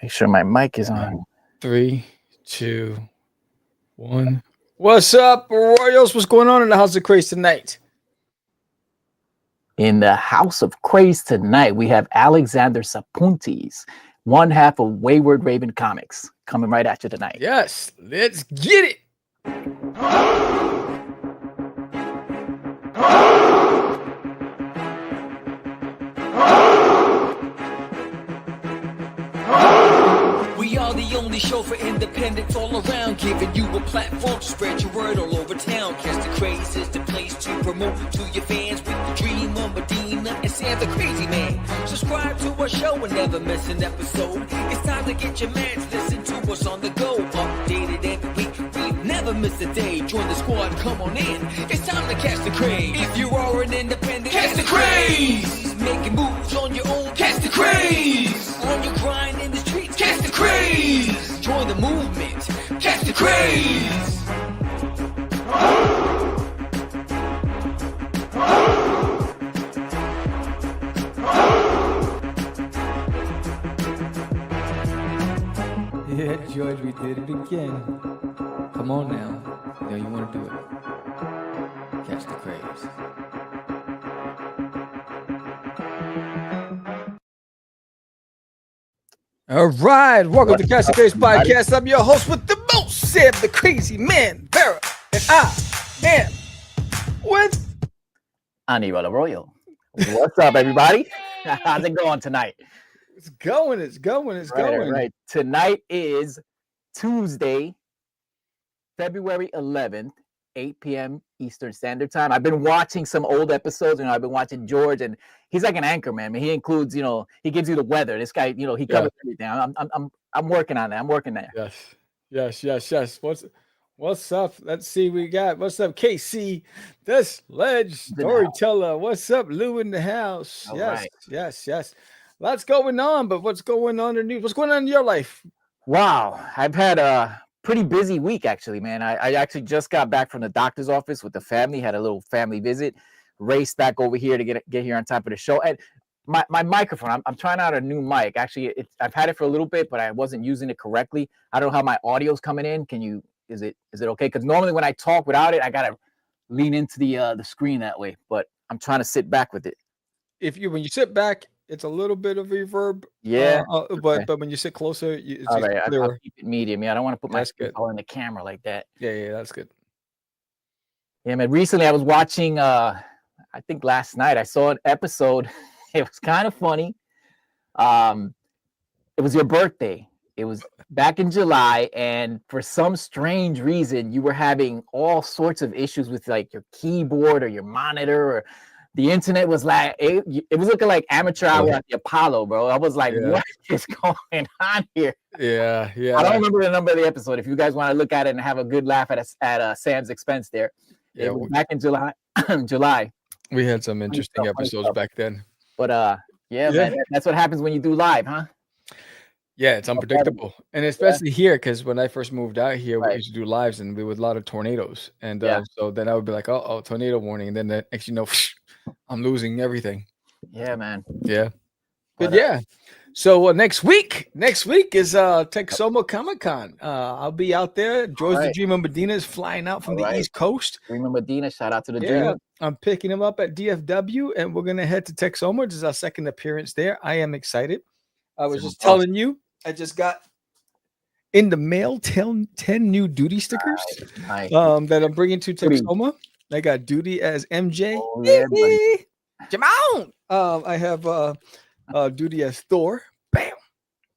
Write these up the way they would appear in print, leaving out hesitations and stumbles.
Make sure my mic is on. 3, 2, 1. What's up, Royals? What's going on in the House of Craze tonight? In the House of Craze tonight, we have Alexander Sapuntis, one half of Wayward Raven Comics, coming right at you tonight. Yes, let's get it. We are the only show for independents all around, giving you a platform to spread your word all over town. Catch the Craze is the place to promote to your fans with the dream of Medina and Sam the Crazy Man. Subscribe to our show and never miss an episode. It's time to get your mans, listen to us on the go. Updated every week, we never miss a day. Join the squad, come on in. It's time to catch the Craze. If you are an independent, catch the Craze. Making moves on your own, catch the Craze. On your grind in the streets, catch the Craze. Join the movement, catch the Craze. Yeah, George, we did it again. Come on now. You know you want to do it. Catch the Craze. All right, welcome to Catch the Craze podcast. I'm your host with the most, Sam the Crazy Man, Vera, and I am with Aníbal Arroyo. What's up, everybody? How's it going tonight? It's going. Right. Tonight is Tuesday, February 11th, 8 p.m. Eastern Standard Time. I've been watching some old episodes. I've been watching George, and he's like an anchor man. He includes, he gives you the weather. This guy, he covers everything. I'm working on that. I'm working there. Yes. What's up? Let's see. We got what's up, KC, the Sledge Storyteller. What's up, Lou in the house? All Yes. Lots going on, but what's going on in the news? What's going on in your life? Wow, I've had a pretty busy week, actually, man. I actually just got back from the doctor's office with the family, had a little family visit, raced back over here to get here on time for the show. And my microphone, I'm trying out a new mic. Actually, I've had it for a little bit, but I wasn't using it correctly. I don't know how my audio's coming in. Is it okay? Because normally when I talk without it, I gotta lean into the screen that way. But I'm trying to sit back with it. When you sit back, it's a little bit of reverb. Yeah. But when you sit closer, it's all right. clearer. I'll keep it medium. Yeah, I don't want to put my all in the camera like that. Yeah, that's good. Yeah, man. Recently, I was watching. I think last night I saw an episode. It was kind of funny. It was your birthday. It was back in July, and for some strange reason, you were having all sorts of issues with like your keyboard or your monitor, or the internet was like it was looking like amateur hour at the Apollo, bro. I was like, what is going on here? Yeah. I don't remember the number of the episode. If you guys want to look at it and have a good laugh at Sam's expense there. Yeah, it was back in July. We had some interesting episodes back then. But man, that's what happens when you do live, huh? Yeah, it's unpredictable. And especially here, because when I first moved out here, we used to do lives and we would a lot of tornadoes. And so then I would be like, oh, tornado warning. And then the next I'm losing everything. Yeah, man. Yeah. But yeah. So next week is Texoma Comic-Con. I'll be out there. George the Dreamer Medina is flying out from the East Coast. Dreamer Medina, shout out to the Dreamer. I'm picking him up at DFW, and we're going to head to Texoma. This is our second appearance there. I am excited. I was just telling you, I just got in the mail 10 new Doodie stickers that I'm bringing to Texoma. I got Doodie as MJ. Oh, yeah, Jamon. I have Doodie as Thor. Bam.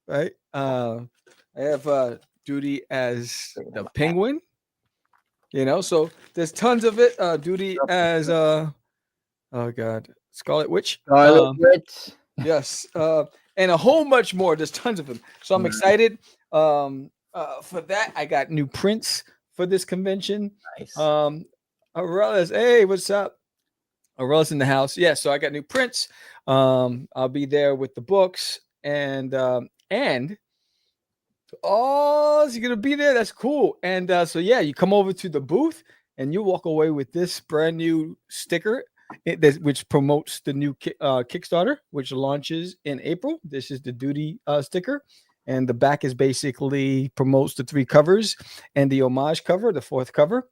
Right. I have Doodie as the Penguin. So there's tons of it. Doodie as Scarlet Witch. Yes. And a whole bunch more. There's tons of them. So I'm excited. For that, I got new prints for this convention. Nice. Aurelius, hey, what's up? Aurelius in the house. Yeah, so I got new prints. I'll be there with the books and so you're gonna be there. That's cool. And so you come over to the booth and you walk away with this brand new sticker. Which promotes the new Kickstarter, which launches in April. This is the Doodie sticker, And the back is basically promotes the 3 covers and the homage cover, the 4th cover.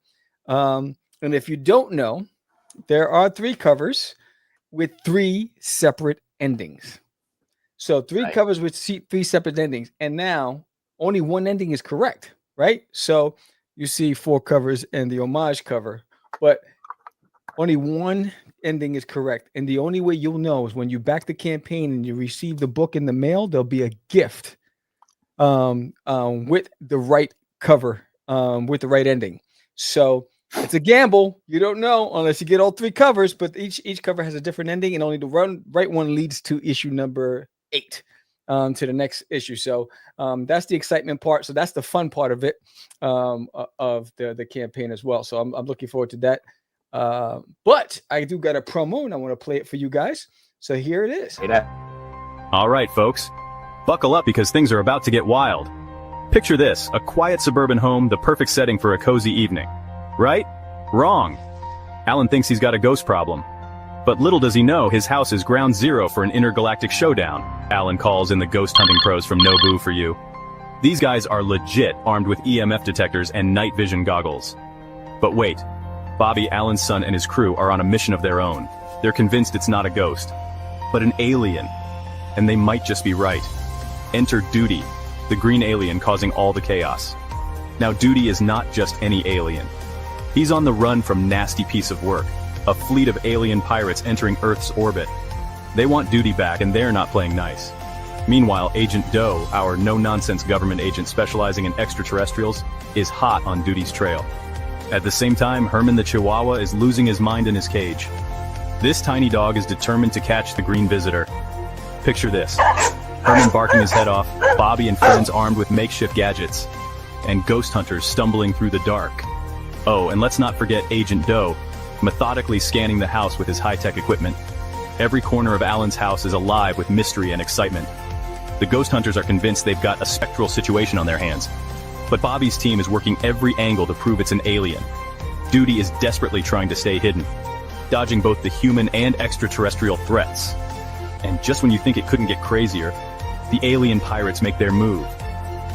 And if you don't know, there are 3 covers with 3 separate endings. So 3 covers with 3 separate endings. And now only one ending is correct, right? So you see 4 covers and the homage cover, but only one ending is correct. And the only way you'll know is when you back the campaign and you receive the book in the mail, there'll be a gift with the right cover, with the right ending. So it's a gamble. You don't know unless you get all 3 covers, but each cover has a different ending, and only the right one leads to issue number 8, to the next issue. So that's the excitement part. So that's the fun part of it, of the campaign as well. So I'm looking forward to that. But I do got a promo, and I want to play it for you guys. So here it is. All right, folks. Buckle up because things are about to get wild. Picture this, a quiet suburban home, the perfect setting for a cozy evening. Right? Wrong. Alan thinks he's got a ghost problem. But little does he know, his house is ground zero for an intergalactic showdown. Alan calls in the ghost hunting pros from Nobu for you. These guys are legit, armed with EMF detectors and night vision goggles. But wait, Bobby, Alan's son, and his crew are on a mission of their own. They're convinced it's not a ghost, but an alien. And they might just be right. Enter Doodie, the green alien causing all the chaos. Now Doodie is not just any alien. He's on the run from nasty piece of work, a fleet of alien pirates entering Earth's orbit. They want Doodie back and they're not playing nice. Meanwhile, Agent Doe, our no-nonsense government agent specializing in extraterrestrials, is hot on Doodie's trail. At the same time, Herman the Chihuahua is losing his mind in his cage. This tiny dog is determined to catch the green visitor. Picture this. Herman barking his head off, Bobby and friends armed with makeshift gadgets, and ghost hunters stumbling through the dark. Oh, and let's not forget Agent Doe, methodically scanning the house with his high-tech equipment. Every corner of Alan's house is alive with mystery and excitement. The ghost hunters are convinced they've got a spectral situation on their hands. But Bobby's team is working every angle to prove it's an alien. Doodie is desperately trying to stay hidden, dodging both the human and extraterrestrial threats. And just when you think it couldn't get crazier, the alien pirates make their move.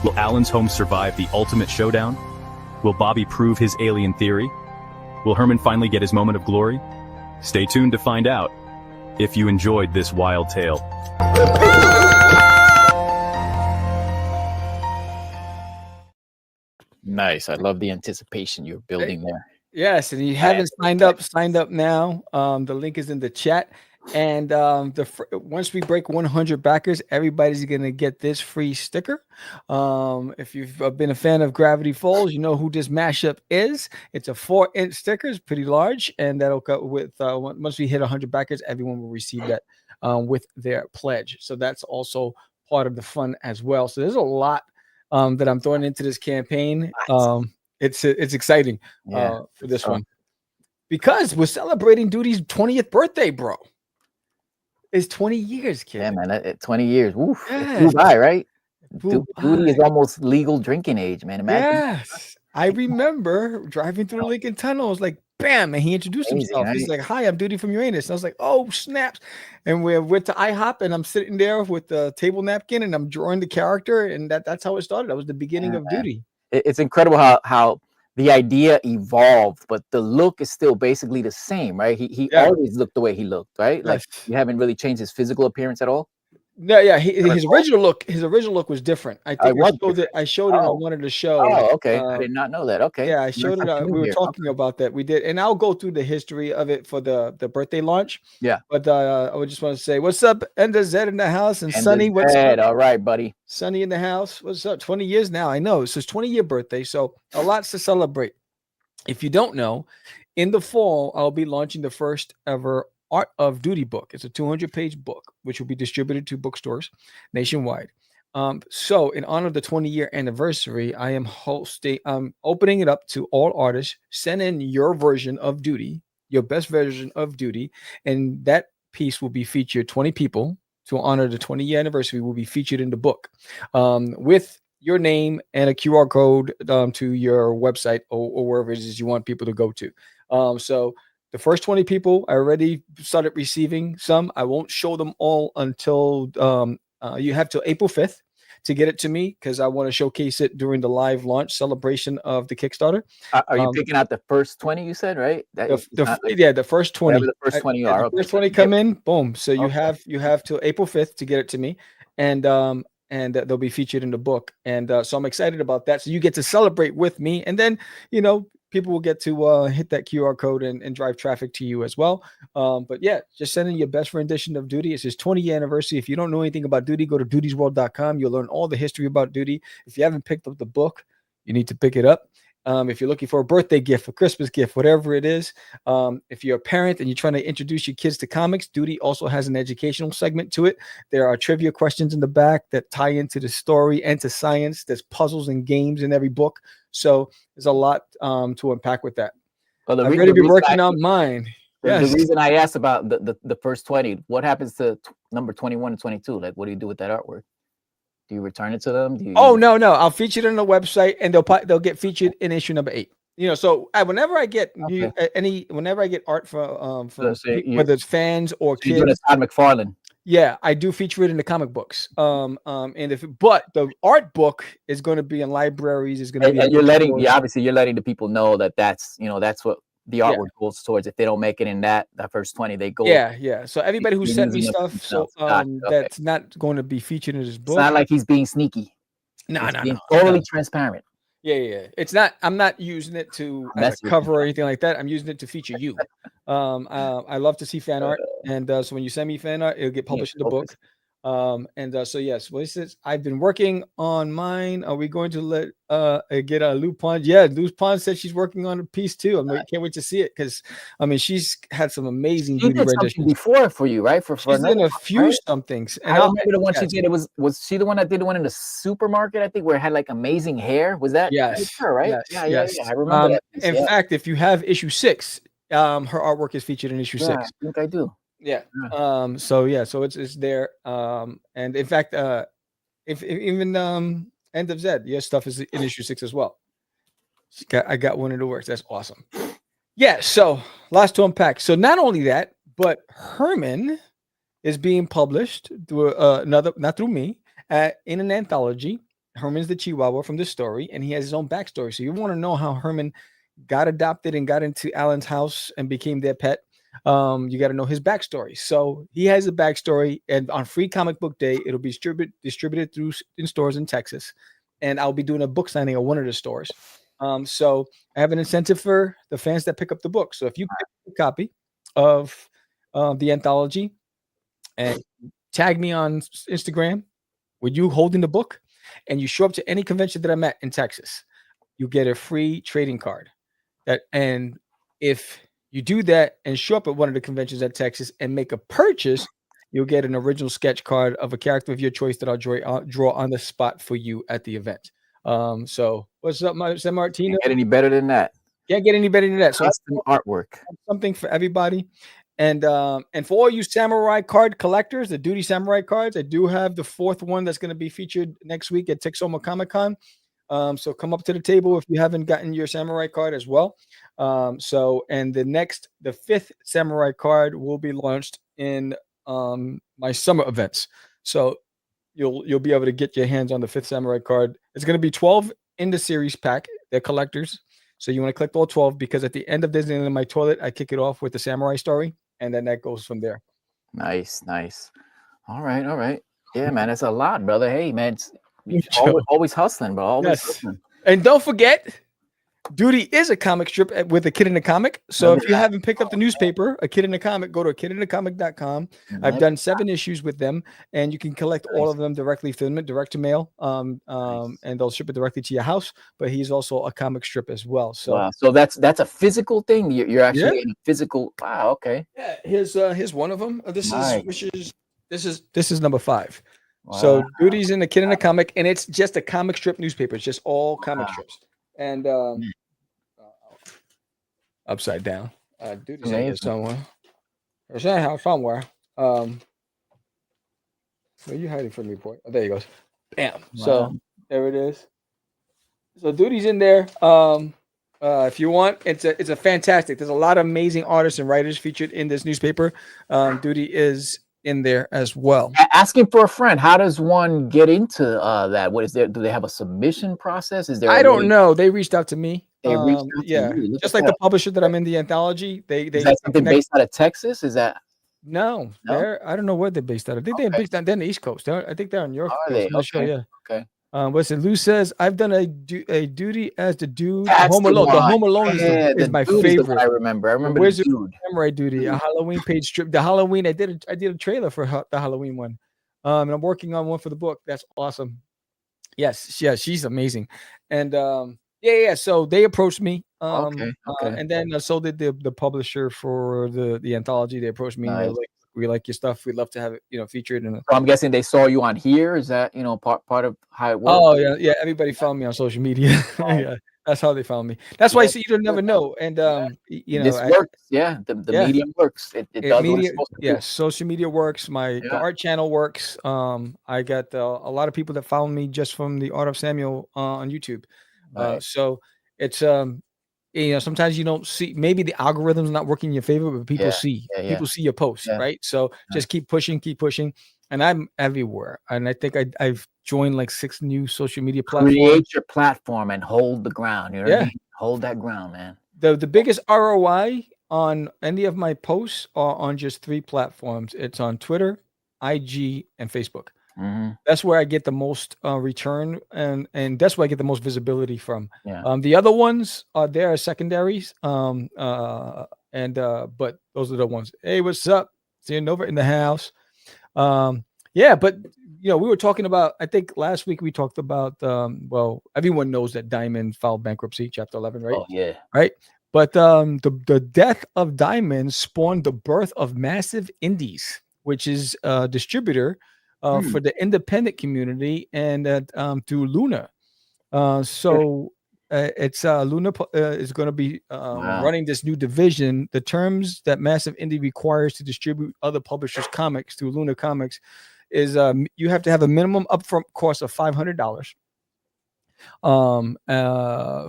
Will Alan's home survive the ultimate showdown? Will Bobby prove his alien theory? Will Herman finally get his moment of glory? Stay tuned to find out, if you enjoyed this wild tale. Nice. I love the anticipation you're building there. Yes, and you haven't signed up now. The link is in the chat. And once we break 100 backers, everybody's gonna get this free sticker. If you've been a fan of Gravity Falls, you know who this mashup is. It's a 4-inch sticker, it's pretty large, and that'll go with once we hit 100 backers, everyone will receive that with their pledge. So that's also part of the fun as well. So there's a lot that I'm throwing into this campaign. It's exciting for this one because we're celebrating Doodie's 20th birthday, bro. It's 20 years, kid. Yeah, man. 20 years. Oof. Yes. It flew by, right? Flew Doodie is by. almost legal drinking age, man. Imagine. Yes. I remember driving through the Lincoln Tunnel. I was like, bam, and he introduced himself. Right? He's like, hi, I'm Doodie from Uranus. And I was like, oh, snaps. And we went to IHOP, and I'm sitting there with the table napkin, and I'm drawing the character, and that's how it started. That was the beginning of Doodie. It's incredible how the idea evolved, but the look is still basically the same, right? He always looked the way he looked, right? Like you haven't really changed his physical appearance at all. No, yeah, his original look was different. I think I showed it on one of the shows. Oh, okay. I did not know that. Okay. Yeah, I showed it. We were talking about that. We did, and I'll go through the history of it for the birthday launch. Yeah. But I would just want to say, what's up, Ender Zed in the house, and Sonny, what's up? All right, buddy. Sonny in the house. What's up? 20 years now. I know. It's his 20-year birthday, so a lot to celebrate. If you don't know, in the fall, I'll be launching the first ever Art of Doodie book. It's a 200-page book, which will be distributed to bookstores nationwide. So in honor of the 20-year anniversary, I am opening it up to all artists. Send in your version of Doodie, your best version of Doodie, and that piece will be featured. 20 people to honor the 20-year anniversary will be featured in the book with your name and a QR code to your website or wherever it is you want people to go to. So the first 20 people, I already started receiving some. I won't show them all until you have till April 5th to get it to me because I want to showcase it during the live launch celebration of the Kickstarter. Are you picking out the first 20? You said, right? The first 20. The first 20 are. The first 20 come in, boom. So you have till April 5th to get it to me, and they'll be featured in the book. And so I'm excited about that. So you get to celebrate with me, and then people will get to hit that QR code and drive traffic to you as well. But yeah, just sending your best rendition of Doodie. It's his 20-year anniversary. If you don't know anything about Doodie, go to doodiesworld.com. You'll learn all the history about Doodie. If you haven't picked up the book, you need to pick it up. If you're looking for a birthday gift, a Christmas gift, whatever it is, if you're a parent and you're trying to introduce your kids to comics, Doodie also has an educational segment to it. There are trivia questions in the back that tie into the story and to science. There's puzzles and games in every book. So there's a lot to unpack with that. Well, I'm ready to be working on mine. The reason I asked about the first 20, what happens to number 21 and 22? Like, what do you do with that artwork? Do you return it to them? No. I'll feature it on the website, and they'll get featured in issue number 8. So whenever I get art from whether it's fans or kids, you're doing Todd McFarlane. Yeah, I do feature it in the comic books. But the art book is going to be in libraries. Is going to be. And obviously you're letting the people know that's what the artwork goes towards. If they don't make it in that first 20, they go. Yeah. So everybody who sent me stuff, that's not going to be featured in this book. It's not like he's being sneaky. No. Totally transparent. Yeah. It's not. I'm not using it to cover or anything like that. I'm using it to feature you. I love to see fan art, and so when you send me fan art, it'll get published in the book. So yes, what is this? I've been working on mine. Are we going to let get a Lupin? Yeah, Lupin said she's working on a piece too. Can't wait to see it because she's had some amazing Doodie renditions before for you, right? She's done a few somethings. And I remember the one she did. Was she the one that did the one in the supermarket? I think where it had like amazing hair. Was that? Yes. Her, right? Yes. I remember that piece, in fact, if you have issue 6, her artwork is featured in issue 6. I think I do. Yeah. So it's there. And in fact, if even End of Zed, your stuff is in issue 6 as well. I got one of the works. That's awesome. Yeah. So lots to unpack. So not only that, but Herman is being published through not through me, in an anthology. Herman's the Chihuahua from the story, and he has his own backstory. So you want to know how Herman got adopted and got into Alan's house and became their pet. You got to know his backstory. So he has a backstory, and on Free Comic Book Day, it'll be distributed in stores in Texas, and I'll be doing a book signing at one of the stores. So I have an incentive for the fans that pick up the book. So if you pick up a copy of the anthology and tag me on Instagram with you holding the book, and you show up to any convention that I'm at in Texas, you get a free trading card. And if you do that and show up at one of the conventions at Texas and make a purchase, you'll get an original sketch card of a character of your choice that I'll draw on the spot for you at the event. So what's up, San Martino? Can't get any better than that. Can't get any better than that. So custom artwork, something for everybody. And for all you samurai card collectors, the Doodie samurai cards, I do have the 4th one that's going to be featured next week at Texoma Comic-Con. So come up to the table if you haven't gotten your samurai card as well. And the 5th samurai card will be launched in my summer events. So you'll be able to get your hands on the 5th samurai card. It's going to be 12 in the series pack. They're collectors. So you want to collect all 12 because at the end of Disney in my toilet, I kick it off with the samurai story, and then that goes from there. Nice. All right. Yeah, man, that's a lot, brother. Hey, man. Always hustling, bro. Always hustling. And don't forget, Doodie is a comic strip with A Kid in a Comic. So if you haven't picked up the newspaper, A Kid in a Comic, go to akidinacomic.com. I've done 7 issues with them, and you can collect all of them directly from them, direct to mail. And they'll ship it directly to your house. But he's also a comic strip as well. So wow. So that's a physical thing. You're actually in a physical. Wow. Okay. Yeah. Here's one of them. This is number 5. Wow. So Doodie's in A Kid in a Comic, and it's just a comic strip newspaper. It's just all comic strips. And upside down. Doodie's in here somewhere. There's a house somewhere. Where are you hiding from me, boy? Oh, there he goes. Bam. Wow. So there it is. So Doodie's in there. If you want, it's a fantastic. There's a lot of amazing artists and writers featured in this newspaper. Doodie is in there as well. Asking for a friend. How does one get into that? What is there? Do they have a submission process? Is there? I don't know. They reached out to me. They reached out to yeah, you. Look just at like that. the publisher that I'm in the anthology. They Is that something connect- based out of Texas? Is that? No, No? they're I don't know where they're based out of. I think they're Okay. based on the East Coast. I think they're on your Are coast. they? I'm not sure, Okay. yeah. Okay. What's it? Lou says I've done a duty as the dude. That's Home the Alone. The one. Home Alone Yeah, is the my Dude is the one favorite. I remember. I remember Where's the your Dude. Samurai Duty? A Halloween page strip. The Halloween I did a trailer for the Halloween one. And I'm working on one for the book. That's awesome. Yes, yeah, she's amazing. And yeah. So they approached me. Okay. And then so did the publisher for the anthology. They approached me. And they're Nice. like, we like your stuff. We'd love to have it, featured in. So I'm guessing they saw you on here. Is that part of how it works? Oh yeah. Everybody found me on social media. Yeah, that's how they found me. That's why you don't never know. And this works. Yeah, the medium works. It does what it's supposed to do. Social media works. The art channel works. I got a lot of people that found me just from the Art of Samuel on YouTube. Right. So it's sometimes you don't see, maybe the algorithm's not working in your favor, but people see your posts, right? So just keep pushing, and I'm everywhere. And I think I've joined like 6 new social media platforms. Create your platform and hold the ground. You know what I mean? Hold that ground, man. The biggest ROI on any of my posts are on just 3 platforms. It's on Twitter, IG, and Facebook. Mm-hmm. That's where I get the most return, and that's where I get the most visibility from. Yeah. The other ones there are secondaries. But those are the ones. Hey, what's up? Seeing Nova in the house. But we were talking about. I think last week we talked about. Everyone knows that Diamond filed bankruptcy, Chapter 11, right? Oh yeah. Right. But the death of Diamond spawned the birth of Massive Indies, which is a distributor for the independent community, and through Luna. It's Luna is going to be running this new division. The terms that Massive Indie requires to distribute other publishers' comics through Luna Comics is you have to have a minimum upfront cost of $500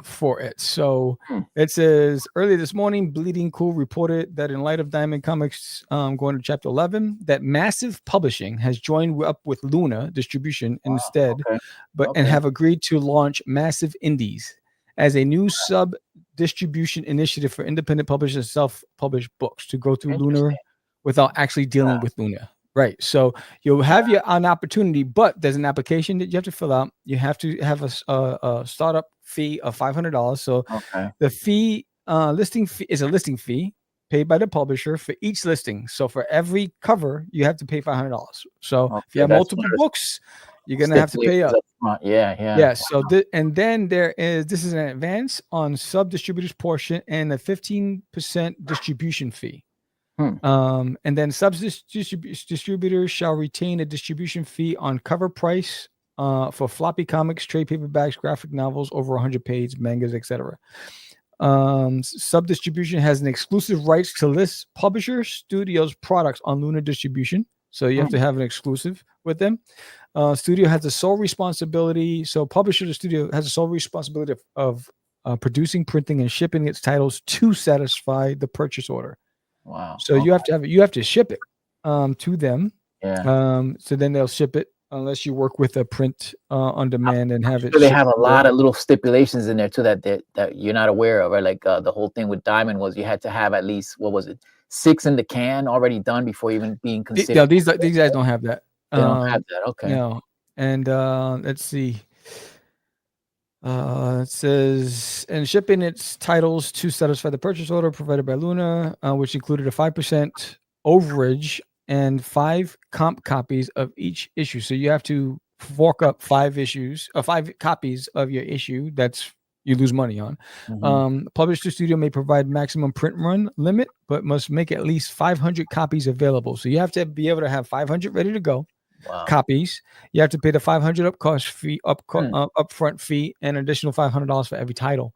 for it. So it says earlier this morning, Bleeding Cool reported that in light of Diamond Comics going to Chapter 11, that Massive Publishing has joined up with Luna Distribution instead, and have agreed to launch Massive Indies as a new sub distribution initiative for independent publishers self-published books to go through Luna without actually dealing with Luna. Right. So you'll have an opportunity, but there's an application that you have to fill out. You have to have a startup fee of $500. So the fee, listing fee is a listing fee paid by the publisher for each listing. So for every cover, you have to pay $500. So if you have multiple books, you're going to have to pay up. Yeah. So then this is an advance on sub distributors portion and a 15% distribution fee. And then distributors shall retain a distribution fee on cover price for floppy comics, trade paperbacks, graphic novels over 100 pages, mangas, etc. Sub distribution has an exclusive rights to list publisher studios products on Luna Distribution. So you have to have an exclusive with them. Studio has the sole responsibility. So publisher, the studio has the sole responsibility of producing, printing, and shipping its titles to satisfy the purchase order. Wow. So you have to ship it to them. Yeah. So then they'll ship it unless you work with a print on demand and have it. So they have a lot of little stipulations in there too that you're not aware of, right? Like the whole thing with Diamond was you had to have at least 6 in the can already done before even being considered. Yeah, these guys don't have that. They don't have that. Okay. No. And let's see. It says, and shipping its titles to satisfy the purchase order provided by Luna, which included a 5% overage and 5 comp copies of each issue. So you have to fork up 5 copies of your issue. That's you lose money on. Publisher studio may provide maximum print run limit, but must make at least 500 copies available. So you have to be able to have 500 ready to go. Copies. You have to pay the $500 upfront fee and an additional $500 for every title.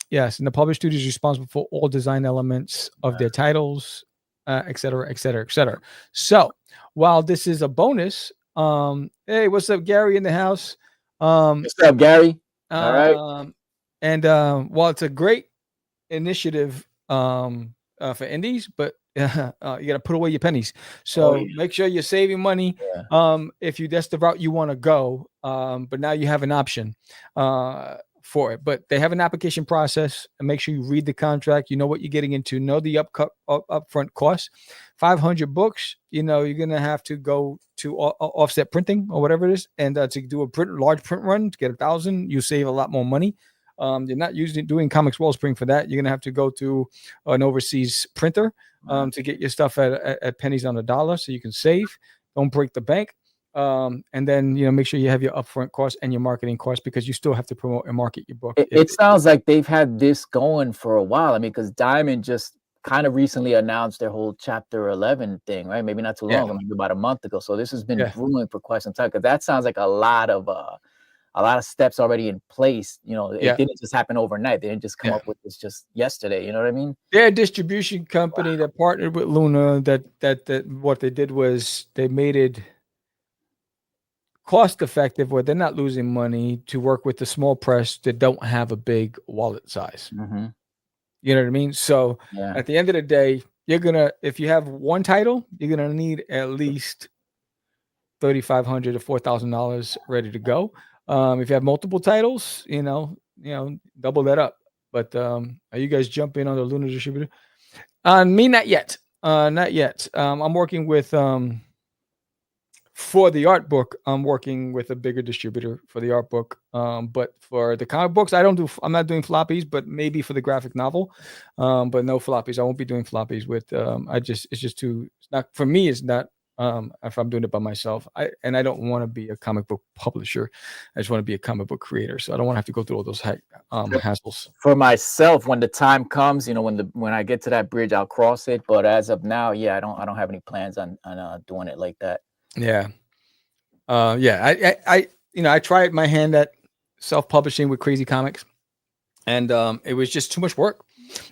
Yes, and the publisher studio is responsible for all design elements of their titles, et cetera, et cetera, et cetera. So while this is a bonus, hey, what's up, Gary in the house? What's up, Gary? All right. And while it's a great initiative for indies, but you got to put away your pennies. So make sure you're saving money. If that's the route you want to go. But now you have an option for it. But they have an application process, and make sure you read the contract. You know what you're getting into. Know the upfront cost. 500 books. You know, you're gonna have to go to offset printing or whatever it is, and to do a large print run to get 1,000. You save a lot more money. You're not usually doing Comics Wellspring for that. You're gonna have to go to an overseas printer to get your stuff at pennies on the dollar, so you can save. Don't break the bank. And then make sure you have your upfront costs and your marketing costs, because you still have to promote and market your book. It sounds like they've had this going for a while. I mean, because Diamond just kind of recently announced their whole Chapter 11 thing, right? Maybe not too long, maybe about a month ago. So this has been brewing for quite some time, because that sounds like a lot of steps already in place. It didn't just happen overnight. They didn't just come up with this just yesterday. You know what I mean? They're a distribution company that partnered with Luna. That what they did was they made it cost effective, where they're not losing money, to work with the small press that don't have a big wallet size. You know what I mean? So at the end of the day, if you have one title, you're gonna need at least $3,500 to $4,000 ready to go. If you have multiple titles, double that up. But are you guys jumping on the Luna distributor? Me, not yet. Not yet. I'm working with for the art book. I'm working with a bigger distributor for the art book. But for the comic books, I'm not doing floppies, but maybe for the graphic novel. But no floppies. I won't be doing floppies with. It's just too. It's not for me. It's not. If I'm doing it by myself, I don't want to be a comic book publisher. I just want to be a comic book creator. So I don't want to have to go through all those hassles. For myself, when the time comes, when I get to that bridge, I'll cross it. But as of now, I don't have any plans on doing it like that. I tried my hand at self-publishing with Crazy Comics, and it was just too much work.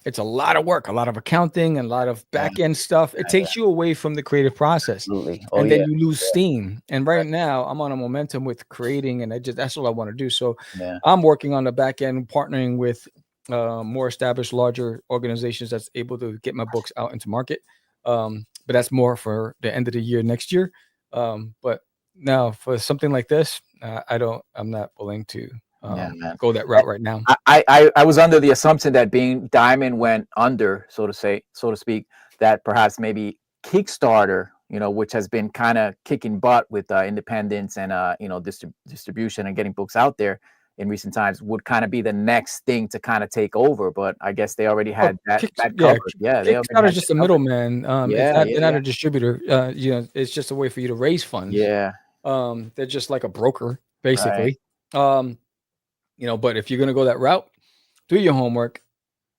It's a lot of work, a lot of accounting, and a lot of back end stuff. It takes you away from the creative process, and then you lose steam. And right now, I'm on a momentum with creating, and that's all I want to do. So I'm working on the back end, partnering with more established, larger organizations that's able to get my books out into market. But that's more for the end of the year next year. But now for something like this, I'm not willing to go that route right now. I was under the assumption that being Diamond went under, so to speak, that perhaps maybe Kickstarter, which has been kind of kicking butt with independence and distribution and getting books out there in recent times, would kind of be the next thing to kind of take over. But I guess they already had that covered. Kickstarter is just a middleman. They're not a distributor. It's just a way for you to raise funds. They're just like a broker, basically. Right. But if you're going to go that route, do your homework,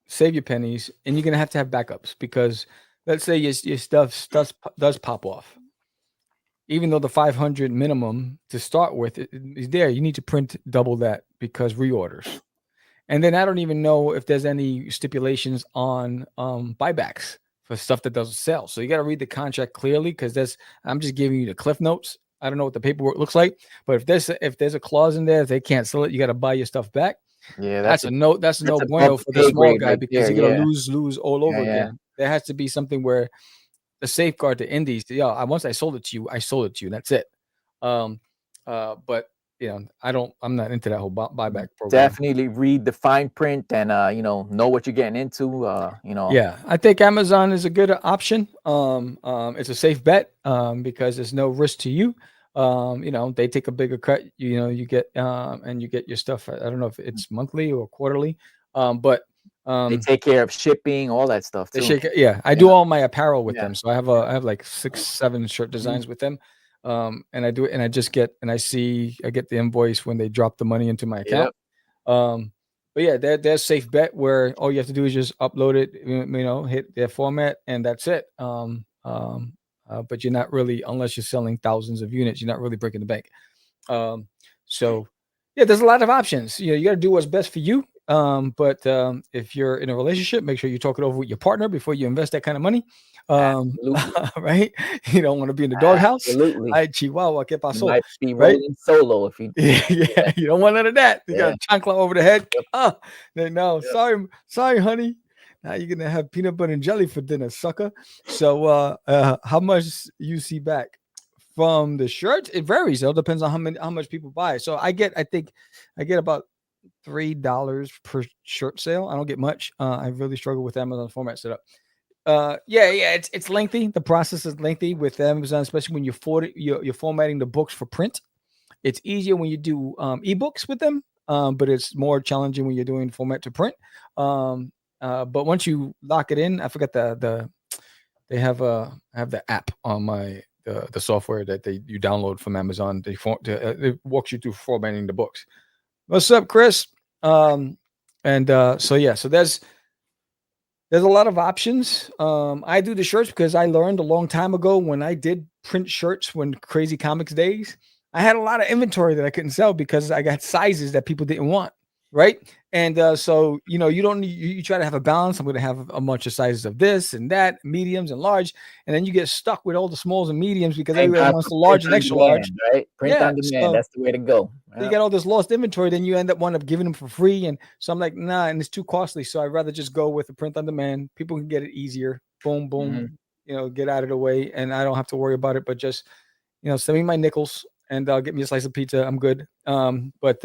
save your pennies, and you're going to have backups, because let's say your stuff does pop off. Even though the 500 minimum to start with is there, you need to print double that, because reorders. And then I don't even know if there's any stipulations on buybacks for stuff that doesn't sell. So you got to read the contract clearly, because I'm just giving you the cliff notes. I don't know what the paperwork looks like, but if there's a clause in there, if they can't sell it, you got to buy your stuff back. That's a no bueno for the small guy, because you're gonna lose all over again. There has to be something where the safeguard the indies. Once I sold it to you. That's it. But I'm not into that whole buyback program. Definitely read the fine print and know what you're getting into. I think Amazon is a good option. It's a safe bet because there's no risk to you. They take a bigger cut. You get and you get your stuff. I don't know if it's monthly or quarterly, but they take care of shipping, all that stuff too. I do all my apparel with them. So I have like 6-7 shirt designs with them. And I do it, and I get the invoice when they drop the money into my account. But they're a safe bet where all you have to do is just upload it, hit their format, and that's it. But you're not really, unless you're selling thousands of units, you're not really breaking the bank. There's a lot of options. You got to do what's best for you. But if you're in a relationship, make sure you talk it over with your partner before you invest that kind of money. Right? You don't want to be in the doghouse. Absolutely. Chihuahua, ¿qué pasó? You might be rolling solo if you. You don't want none of that. You got a chancla over the head. No, sorry, honey. Now you're gonna have peanut butter and jelly for dinner, sucker. So how much you see back from the shirts? It varies. It depends on how much people buy. So I get about $3 per shirt sale. I don't get much. I really struggle with Amazon format setup. It's lengthy. The process is lengthy with Amazon, especially when you're formatting the books for print. It's easier when you do ebooks with them, but it's more challenging when you're doing format to print. But once you lock it in, I forgot they have the app on the software that you download from Amazon. It walks you through formatting the books. What's up, Chris? So there's a lot of options. I do the shirts because I learned a long time ago when I did print shirts when Crazy Comics days, I had a lot of inventory that I couldn't sell because I got sizes that people didn't want. Right. And so, you try to have a balance. I'm going to have a bunch of sizes of this and that, mediums and large. And then you get stuck with all the smalls and mediums because everybody wants the large and extra large. Right. Print on demand. That's the way to go. Yeah. You got all this lost inventory. Then you end up giving them for free. And so I'm like, nah, and it's too costly. So I'd rather just go with the print on demand. People can get it easier. Boom, boom, get out of the way. And I don't have to worry about it, but just, send me my nickels. And get me a slice of pizza. I'm good. But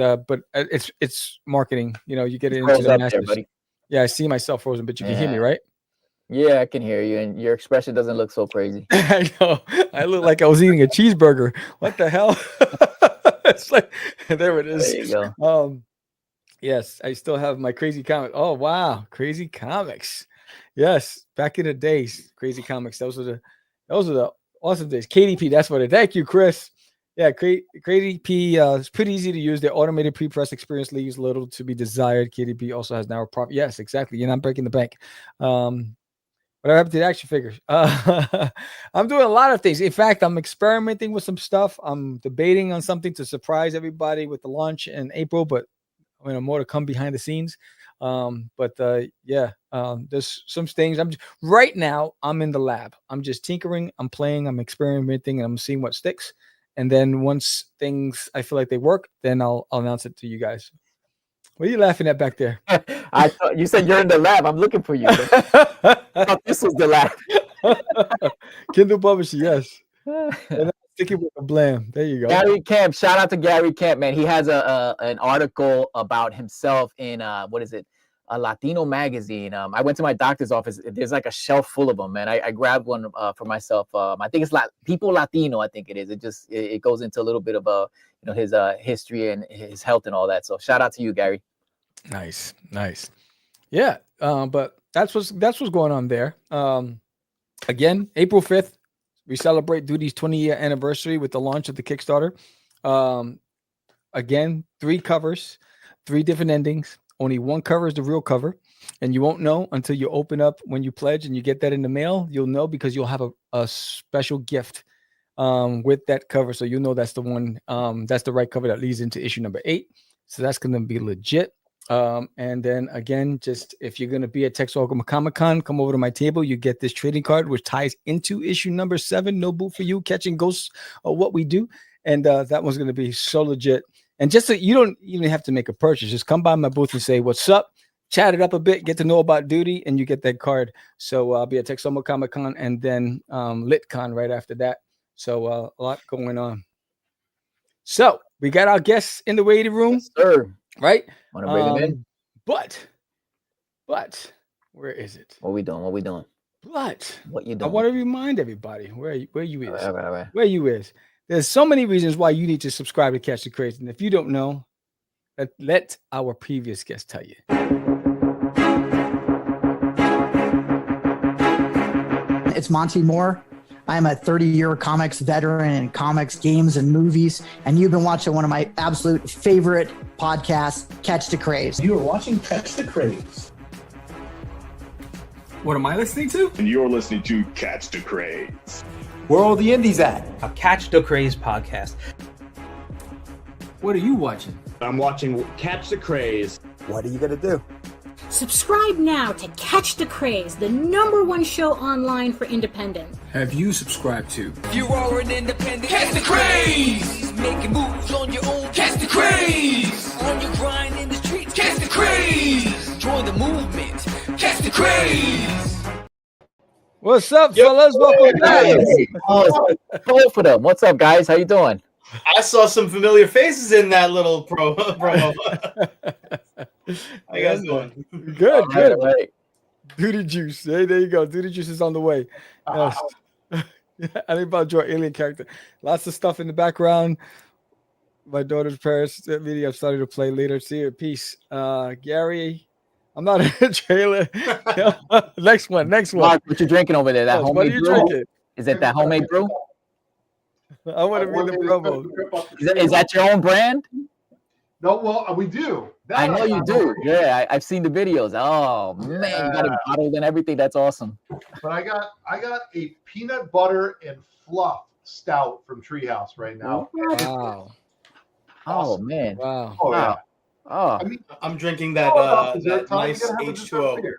it's marketing. You get it into the masses. There, buddy. Yeah, I see myself frozen, but you can hear me, right? Yeah, I can hear you, and your expression doesn't look so crazy. I know. I look like I was eating a cheeseburger. What the hell? It's like there it is. There you go. Yes, I still have my Crazy Comics. Oh wow, Crazy Comics. Yes, back in the days, Crazy Comics. Those are the awesome days. KDP. That's what it. Thank you, Chris. Yeah, KDP is pretty easy to use. Their automated pre-press experience leaves little to be desired. KDP also has narrow profit. Yes, exactly. You're not breaking the bank. What happened to the action figures? I'm doing a lot of things. In fact, I'm experimenting with some stuff. I'm debating on something to surprise everybody with the launch in April, but more to come behind the scenes. There's some things. Right now, I'm in the lab. I'm just tinkering. I'm playing. I'm experimenting, and I'm seeing what sticks. And then once things I feel like they work, then I'll announce it to you guys. What are you laughing at back there? I thought you said you're in the lab. I'm looking for you. I thought this was the lab. Kindle Publishing, yes. And sticking with the blam. There you go. Gary Camp. Shout out to Gary Camp, man. He has an article about himself in a Latino magazine. I went to my doctor's office. There's like a shelf full of them, man. I grabbed one for myself. I think it's People Latino. I think it is. It goes into a little bit of his history and his health and all that. So shout out to you, Gary. Nice. Yeah. But that's what's going on there. Again, April 5th, we celebrate Doodie's 20-year anniversary with the launch of the Kickstarter. Again, 3 covers, 3 different endings. Only one cover is the real cover, and you won't know until you open up when you pledge and you get that in the mail. You'll know because you'll have a special gift with that cover. So you'll know that's the one, that's the right cover that leads into issue number 8. So that's going to be legit. And then again, just if you're going to be at Texas Comic-Con, come over to my table. You get this trading card, which ties into issue number 7. No Boot for You, Catching Ghosts of What We Do. And that one's going to be so legit. And just so you don't even have to make a purchase, just come by my booth and say, what's up? Chat it up a bit, get to know about Doodie, and you get that card. So I'll be at Texas Comic-Con and then LitCon right after that. So a lot going on. So we got our guests in the waiting room. Yes, sir. Right? Want to bring them in? But where is it? What we doing? But what you doing? I want to remind everybody where you is. All right. Where you is. There's so many reasons why you need to subscribe to Catch the Craze. And if you don't know, let our previous guest tell you. It's Monty Moore. I'm a 30-year comics veteran in comics, games, and movies. And you've been watching one of my absolute favorite podcasts, Catch the Craze. You are watching Catch the Craze. What am I listening to? And you're listening to Catch the Craze. Where are all the indies at? A Catch the Craze podcast. What are you watching? I'm watching Catch the Craze. What are you going to do? Subscribe now to Catch the Craze, the #1 show online for independent. Have you subscribed to? If you are an independent, catch the craze! Making moves on your own, catch the craze! On your grind in the streets, catch the craze! Join the movement, catch the craze! Craze. What's up, fellas? Welcome back. Oh, it's both of them. What's up, guys? How you doing? I saw some familiar faces in that little promo. How you guys doing? Good, good. All right. Doodie juice. Hey, there you go. Doodie juice is on the way. Yes. I think about your alien character. Lots of stuff in the background. My daughter's Paris video I've started to play later. See you. Peace. Gary, I'm not in a trailer. Next one. Mark, what you drinking over there? That What are homemade you brew? drinking? Is it that homemade brew? I want to read the promo. Is that your own brand? No, well, we do. I know you do. Yeah, I've seen the videos. Oh man, you got it bottled and everything. That's awesome. But I got a peanut butter and fluff stout from Treehouse right now. Wow. Oh man. Wow. Oh yeah. Oh, I mean, I'm drinking that, that nice H2O.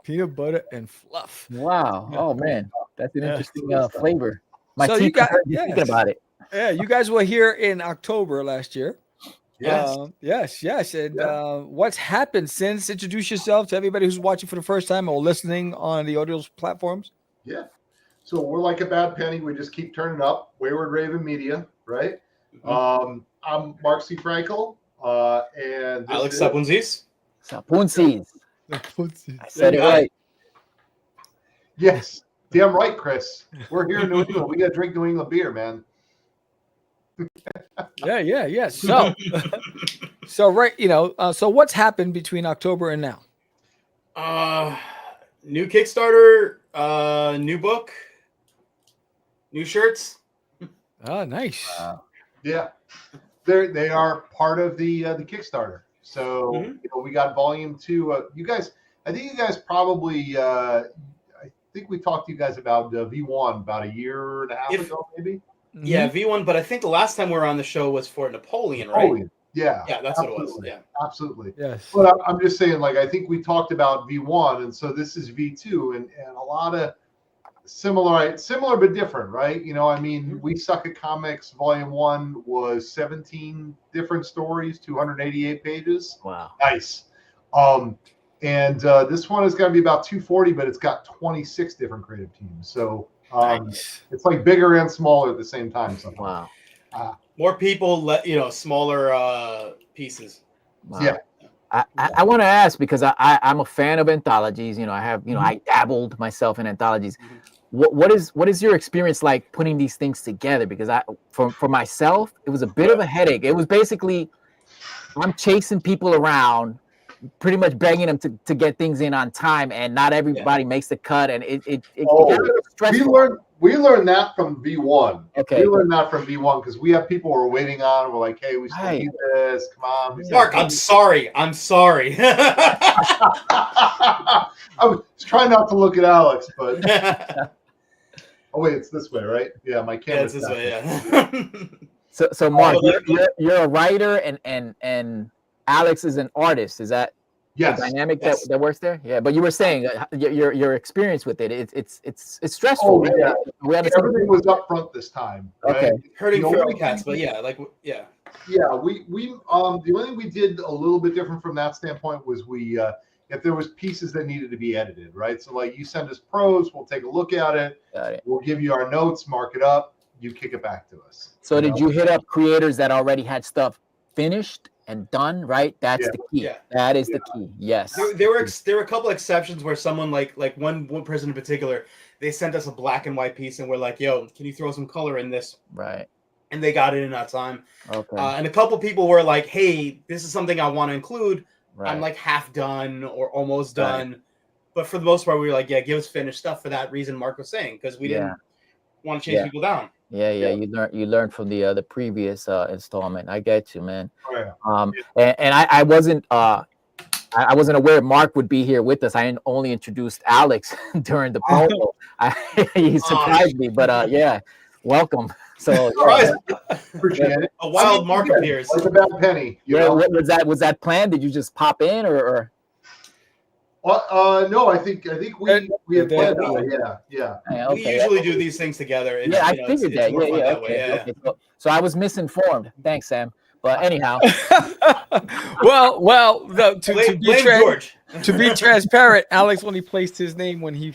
Peanut butter and fluff. wow. Oh man, that's an interesting flavor. My So teeth you got- hurt just thinking about it. Yeah, you guys were here in October last year. Yes. Yes. And what's happened since? Introduce yourself to everybody who's watching for the first time or listening on the audio platforms. Yeah. So we're like a bad penny. We just keep turning up. Wayward Raven Media, right? I'm Mark C. Frankel, and this Alex is- Sapunzis. Sapunsis. I said it Yeah. right. Yes, damn right, Chris. We're here in New England. We got to drink New England beer, man. Yeah. So, so what's happened between October and now? New Kickstarter, new book, new shirts. Oh, nice. Yeah, they are part of the Kickstarter. So we got volume 2. I think you guys probably. I think we talked to you guys about V1 about a year and a half ago, maybe. Yeah, V1. But I think the last time we were on the show was for Napoleon, right? Napoleon. Yeah. Yeah, that's what it was. Yeah. Absolutely. Yes. But I'm just saying, like, I think we talked about V1, and so this is V2, and a lot of similar but different, right? I mean, We Suck at Comics Volume 1 was 17 different stories, 288 pages. Wow. Nice. And this one is going to be about 240, but it's got 26 different creative teams. So Nice. it's like bigger and smaller at the same time. Wow. More people, smaller pieces. Wow. Yeah. I want to ask because I'm a fan of anthologies. I have I dabbled myself in anthologies. What is your experience like putting these things together? Because for myself, it was a bit of a headache. It was basically I'm chasing people around, pretty much begging them to get things in on time, and not everybody makes the cut, and it stressful. We learned that from V1. Okay. We learned that from V1 because we have people we're waiting on. And we're like, hey, we still Right. need this. Come on. Mark, I'm sorry. I was trying not to look at Alex, but oh wait, it's this way, right? Yeah, my Yeah, camera's it's this back. way. Yeah. So Mark, you're a writer, and Alex is an artist. Is that Yes. the dynamic Yes. that works there? Yeah, but you were saying your experience with it. It's stressful. Oh, yeah. We have Everything was up front this time. Right? Okay. Hurting The feral only cats, thing- but yeah, Yeah, we the only thing we did a little bit different from that standpoint was we if there was pieces that needed to be edited, right? So like you send us pros, we'll take a look at it, Got it. we'll give you our notes, mark it up, you kick it back to us. So did you hit up creators that already had stuff finished and done? Right, that's Yeah. the key. Yeah. That is the key. Yes. there were a couple exceptions where someone like one person in particular, they sent us a black and white piece and we're like, yo, can you throw some color in this? Right. And they got it in that time. Okay. And a couple people were like, hey, this is something I want to include. right. I'm like half done or almost Right. done. But for the most part, we were like, yeah, give us finished stuff for that reason Mark was saying, because we didn't want to chase Yeah. people down. Yeah. You learned from the previous installment. I get you, man. Oh, yeah. And I wasn't I wasn't aware Mark would be here with us. I only introduced Alex during the promo. He surprised me, but yeah, welcome. So Surprise. Appreciate it. A wild Mark appears. Like a bad penny. You yeah, know? was that planned? Did you just pop in or? No, I think we had planned that. Yeah. We usually do these things together. And, Yeah, I you know, figured it's that. more fun Yeah. that way, Okay. So I was misinformed. Thanks, Sam. But anyhow, well, to Blame be George. to be transparent, Alex only placed his name when he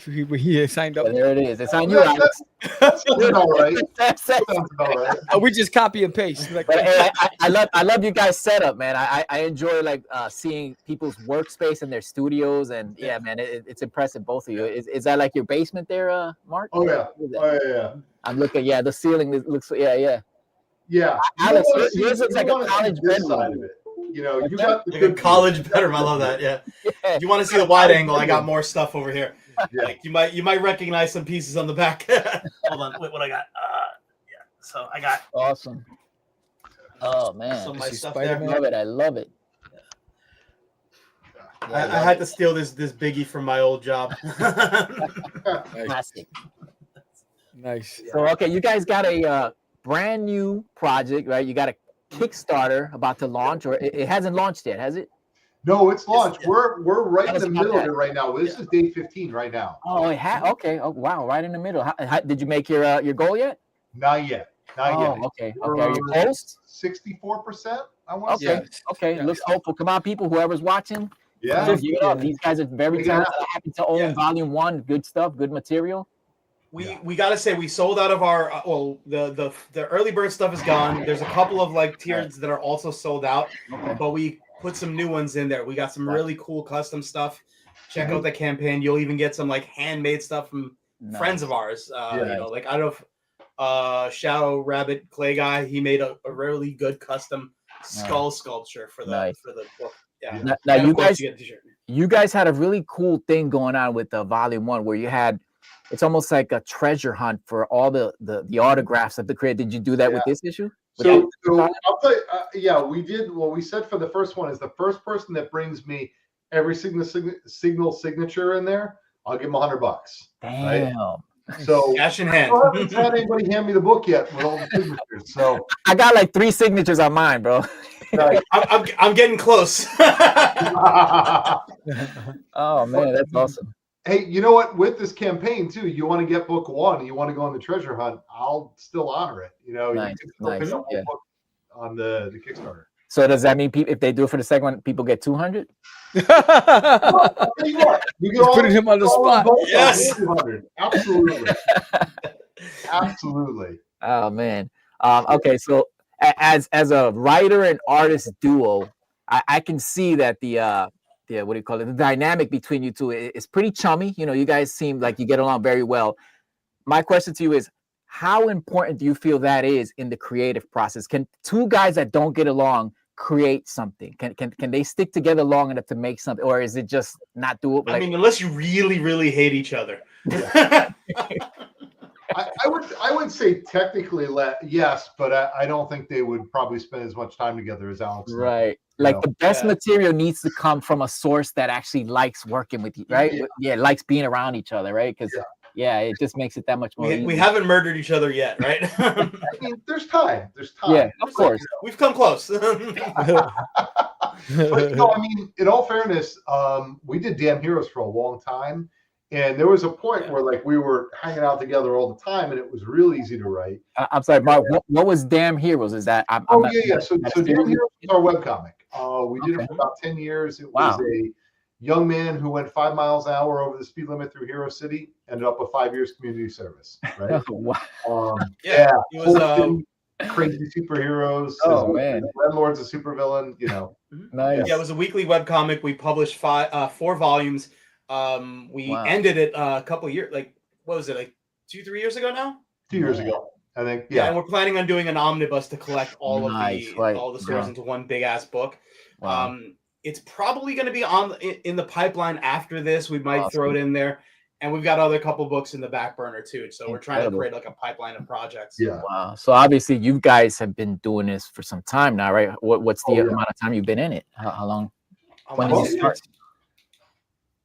signed up. well, there it is. It's on you, That Alex. sounds about right. That's it. Sounds about right. We just copy and paste. Like, But hey, I love you guys' setup, man. I enjoy like seeing people's workspace in their studios, and yeah, man, it's impressive. Both of you. Is that like your basement there, Mark? Oh yeah. I'm looking. Yeah, the ceiling looks. Yeah. Yeah. Alex, You don't wanna see- yours looks you like a don't wanna see college this bedroom. side of it. You know, you got the Like a good college bedroom. I love that. Yeah. Yeah. You want to see the wide angle? I got more stuff over here. Yeah. Like you might recognize some pieces on the back. Hold on. Wait, what I got? Yeah. So I got Awesome. Oh man, some of my see stuff Spider-Man? there. I love it. I had to steal this biggie from my old job. Classic. nice. So okay, you guys got a brand new project, right? You got a Kickstarter about to launch, or it hasn't launched yet, has it? No, it's launched. yeah. We're right in Tell the us about middle of that. it right now. This is day 15 right now. Oh, it had. Okay. Oh, wow. Right in the middle. How, did you make your goal yet? Not yet. Not yet. Okay. Okay. Are you close? 64%, I want to Okay. say. Okay. Yeah. Looks hopeful. Come on, people. Whoever's watching. Yeah. Give it up. These guys are very Yeah. talented. Happy to own Volume 1. Good stuff. Good material. We gotta say we sold out of our the early bird stuff is gone. There's a couple of like tiers that are also sold out, but we put some new ones in there. We got some really cool custom stuff. Check out the campaign. You'll even get some like handmade stuff from friends of ours. You know, like I don't know, Shadow Rabbit Clay guy. He made a really good custom skull sculpture for the book. Yeah. Now And you of course guys, you get a t-shirt. you guys had a really cool thing going on with the Volume 1 where you had. It's almost like a treasure hunt for all the autographs of the creator. Did you do that with this issue? So I'll tell you, yeah, we did. What we said for the first one is the first person that brings me every signal signature in there, I'll give him $100. Damn. Right? So cash in hand. I haven't had anybody hand me the book yet with all the signatures. So I got like 3 signatures on mine, bro. right. I'm getting close. Oh man, that's awesome. Hey, you know what? With this campaign too, you want to get book 1, you want to go on the treasure hunt. I'll still honor it. You know, Nice, you can still pick up a book on the Kickstarter. So does that mean if they do it for the second one, people get 200? I'll tell you what, you get all, Putting him on the spot. Yes. 200. Absolutely. Absolutely. Oh man. Okay, so as a writer and artist duo, I can see that the what do you call it? The dynamic between you two is pretty chummy. You know, you guys seem like you get along very well. My question to you is, how important do you feel that is in the creative process? Can two guys that don't get along create something? Can they stick together long enough to make something, or is it just not doable? I mean, unless you really, really hate each other. I would say technically yes, but I don't think they would probably spend as much time together as Alex. Right. Like the best material needs to come from a source that actually likes working with you, right? Yeah, likes being around each other, right? Because it just makes it that much more. We haven't murdered each other yet, right? I mean, there's time. There's time. Yeah, of course. We've come close. But no, I mean, in all fairness, we did Damn Heroes for a long time. And there was a point where like we were hanging out together all the time, and it was real easy to write. I'm sorry, Mark. What was Damn Heroes? Is that? So Damn Heroes is our webcomic. We did it for about 10 years. It was a young man who went 5 miles an hour over the speed limit through Hero City, ended up with 5 years community service. Right? Wow. He was crazy superheroes. Oh man, Landlord's a supervillain. You know. Nice. Yeah, it was a weekly webcomic. We published 4 volumes. We ended it a couple of years, like what was it, like 2-3 years ago now? 2 years ago, I think. Yeah, and we're planning on doing an omnibus to collect all of all the stories into one big ass book. Wow. It's probably going to be in the pipeline after this. We might throw it in there, and we've got other couple books in the back burner too. So we're trying to create like a pipeline of projects. Yeah. Wow. So obviously you guys have been doing this for some time now, right? What's the amount of time you've been in it? How long? When did you start?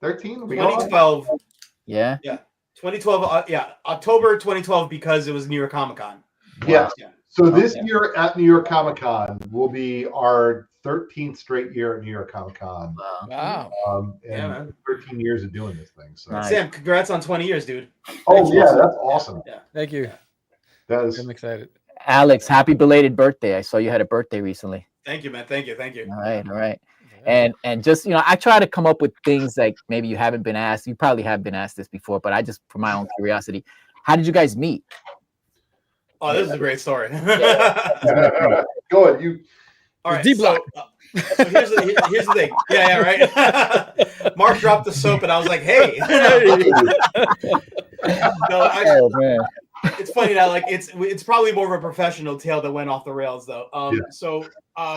13? 2012. Yeah. 2012. October 2012, because it was New York Comic Con. Yes. Yeah. So this year at New York Comic Con will be our 13th straight year at New York Comic Con. Wow. And 13 years of doing this thing. So Sam, congrats on 20 years, dude. Oh yeah, that's awesome. Yeah. Thank you. That is. I'm excited. Alex, happy belated birthday! I saw you had a birthday recently. Thank you, man. Thank you. All right. And just, I try to come up with things like maybe you haven't been asked. You probably have been asked this before, but I just, for my own curiosity, how did you guys meet? Oh, this is a great story. Go ahead, you. All right, so here's the thing. Yeah, right. Mark dropped the soap, and I was like, "Hey." Oh man, it's funny now. Like it's probably more of a professional tale that went off the rails, though. So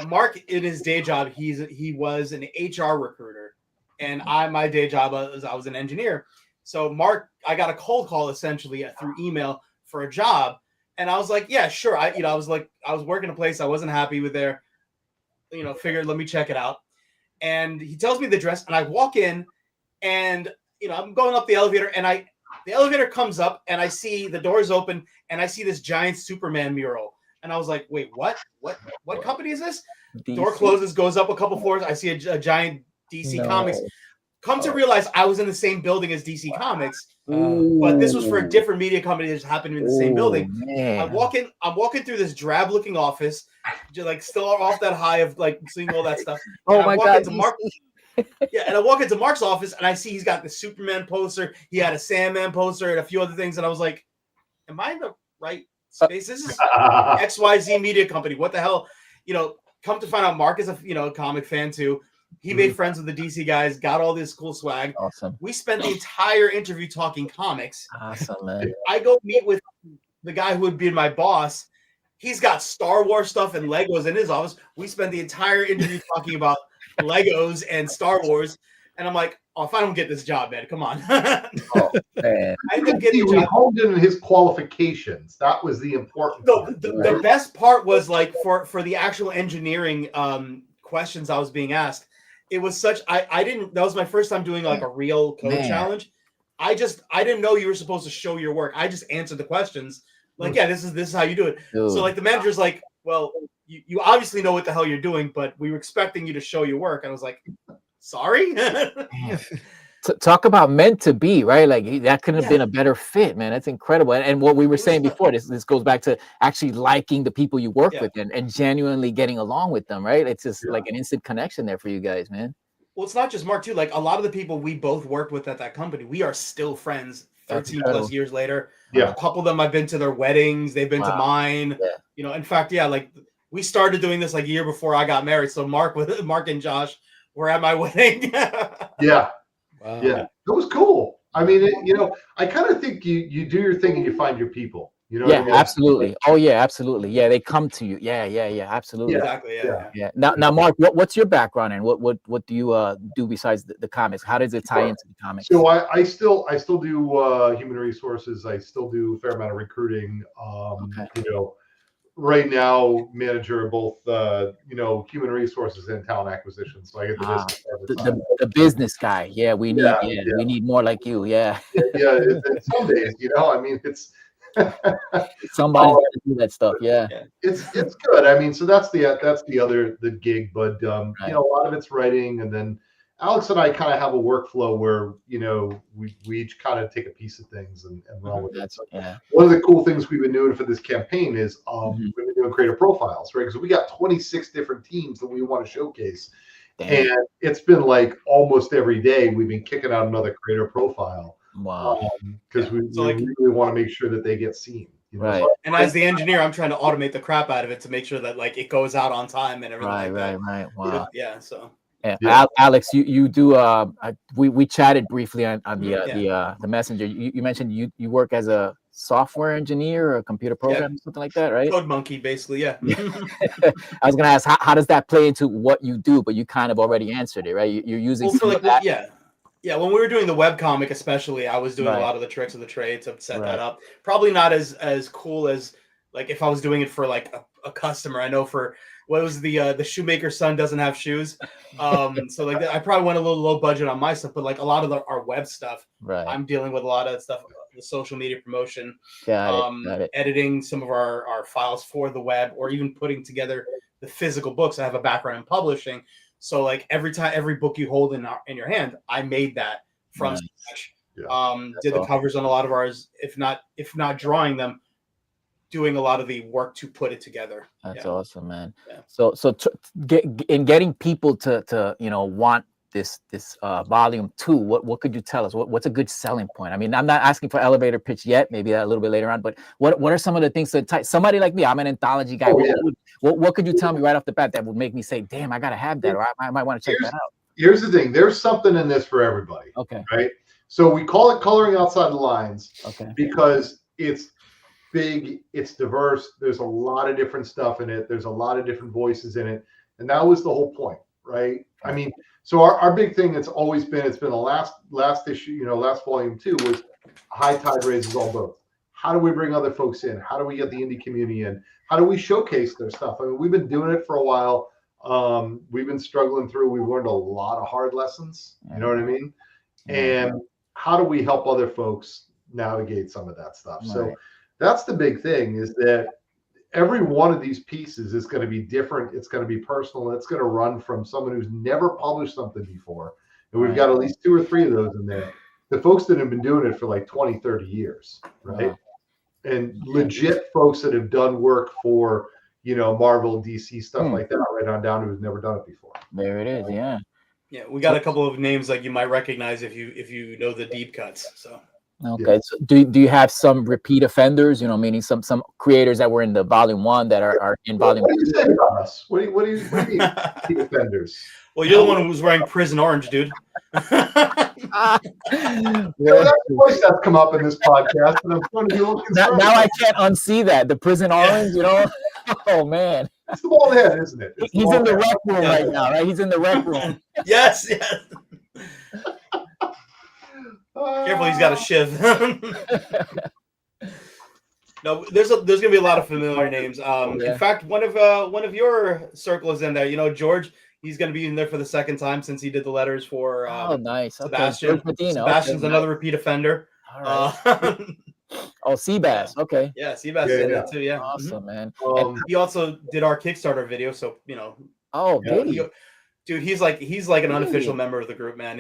Mark, in his day job, he was an HR recruiter, and my day job was I was an engineer. So Mark, I got a cold call essentially through email for a job, and I was like, "Yeah, sure." I was working a place I wasn't happy with there. Figured let me check it out. And he tells me the address, and I walk in, and I'm going up the elevator, and the elevator comes up, and I see the doors open, and I see this giant Superman mural, and I was like, wait, what company is this? DC? Door closes, goes up a couple floors, I see a giant DC Comics. Come to realize I was in the same building as DC Comics, but this was for a different media company that just happened to be in the same building. Man. I'm walking through this drab looking office, just like still off that high of like seeing all that stuff. Oh my God. And I walk into Mark's office and I see he's got the Superman poster. He had a Sandman poster and a few other things. And I was like, am I in the right space? This is XYZ media company. What the hell? Come to find out Mark is a comic fan too. He made friends with the DC guys, got all this cool swag. Awesome. We spent the entire interview talking comics. Awesome, man. I go meet with the guy who would be my boss. He's got Star Wars stuff and Legos in his office. We spent the entire interview talking about Legos and Star Wars. And I'm like, oh, if I don't get this job, man, come on. Oh, man. We honed in his qualifications. That was the important part. The best part was like for the actual engineering questions I was being asked. It was such I didn't that was my first time doing like a real code challenge. I didn't know you were supposed to show your work. I just answered the questions. Like, yeah, this is how you do it. Dude. So like the manager's like, well, you obviously know what the hell you're doing, but we were expecting you to show your work. And I was like, sorry. Talk about meant to be, right? Like that couldn't have been a better fit, man. That's incredible. And what we were saying before, this goes back to actually liking the people you work with and genuinely getting along with them, right? It's just like an instant connection there for you guys, man. Well, it's not just Mark too. Like a lot of the people we both worked with at that company, we are still friends 13 plus years later. Yeah. A couple of them I've been to their weddings, they've been to mine. Yeah. In fact, like we started doing this like a year before I got married. So Mark and Josh were at my wedding. Yeah. Wow. Yeah, it was cool. I mean, I kind of think you do your thing and you find your people. Yeah, I mean? Absolutely. Oh yeah, absolutely. Yeah, they come to you. Yeah, absolutely. Yeah, exactly. Yeah. Now, Mark, what's your background and what do you do besides the comics? How does it tie into the comics? So I still do human resources. I still do a fair amount of recruiting. Right now, manager of both human resources and talent acquisition. So I get the business guy. Yeah, we need more like you. Yeah. It's some days, I mean, it's somebody to do that stuff. Yeah. It's good. I mean, so that's the gig, but a lot of it's writing, and then Alex and I kind of have a workflow where we each kind of take a piece of things and run with it. So one of the cool things we've been doing for this campaign is we've been doing creator profiles, right? Because we got 26 different teams that we want to showcase. Damn. And it's been like almost every day we've been kicking out another creator profile. Wow. Because we really want to make sure that they get seen. Right. And as the engineer, I'm trying to automate the crap out of it to make sure that like it goes out on time and everything. Right. Wow. Yeah. So. Yeah. Alex, you do. We chatted briefly on the messenger. You mentioned you work as a software engineer or a computer programmer, something like that, right? Code monkey, basically. Yeah. I was gonna ask how does that play into what you do, but you kind of already answered it, right? You're using Yeah, when we were doing the webcomic, especially, I was doing a lot of the tricks of the trade to set that up. Probably not as cool as like if I was doing it for like a customer. I know for what was the shoemaker's son doesn't have shoes, so like I probably went a little low budget on my stuff, but like a lot of our web stuff, I'm dealing with a lot of stuff, the social media promotion, got it. Editing some of our files for the web, or even putting together the physical books. I have a background in publishing. So like every book you hold in your hand, I made that from scratch. Did the covers on a lot of ours, if not drawing them, doing a lot of the work to put it together. That's awesome, man. Yeah. So getting people to want this volume 2, what could you tell us? What's a good selling point? I mean, I'm not asking for elevator pitch yet, maybe a little bit later on, but what are some of the things that somebody like me, I'm an anthology guy. What could you tell me right off the bat that would make me say, damn, I gotta have that, or I might want to check that out? Here's the thing, there's something in this for everybody. Okay. Right. So we call it coloring outside the lines, okay, because it's big, it's diverse, there's a lot of different stuff in it, there's a lot of different voices in it, and that was the whole point, right? I mean, so our big thing that's always been, it's been the last issue, last volume 2 was high tide raises all boats. How do we bring other folks in? How do we get the indie community in? How do we showcase their stuff? I mean, we've been doing it for a while. We've been struggling through, we've learned a lot of hard lessons, you know what I mean? And how do we help other folks navigate some of that stuff? So that's the big thing, is that every one of these pieces is going to be different. It's going to be personal. It's going to run from someone who's never published something before. And we've got at least 2 or 3 of those in there. The folks that have been doing it for like 20, 30 years, right? And legit folks that have done work for, Marvel, DC, stuff like that, right on down to who's never done it before. There it is. Yeah. Yeah, we got a couple of names like you might recognize if you know the deep cuts. So okay, so do you have some repeat offenders? Meaning some creators that were in the volume 1 that are in volume 2. What do you say about us? What do you mean repeat offenders? Well, you're the one who was wearing Prison Orange, dude. That voice that's come up in this podcast, and I'm trying to be a little concerned. Now I can't unsee that. The Prison Orange, Oh man, it's the bald head, isn't it? He's in the rec room right now, right? He's in the rec room. Yes. Careful, he's got a shiv. No, there's gonna be a lot of familiar names. In fact, one of your circle is in there. George. He's going to be in there for the second time since he did the letters for nice. Sebastian. Okay. Sebastian's another repeat offender. All right. Seabass. Okay. Yeah, Seabass did that too. Yeah. Awesome, man. He also did our Kickstarter video, so dude, he's like an unofficial member of the group, man.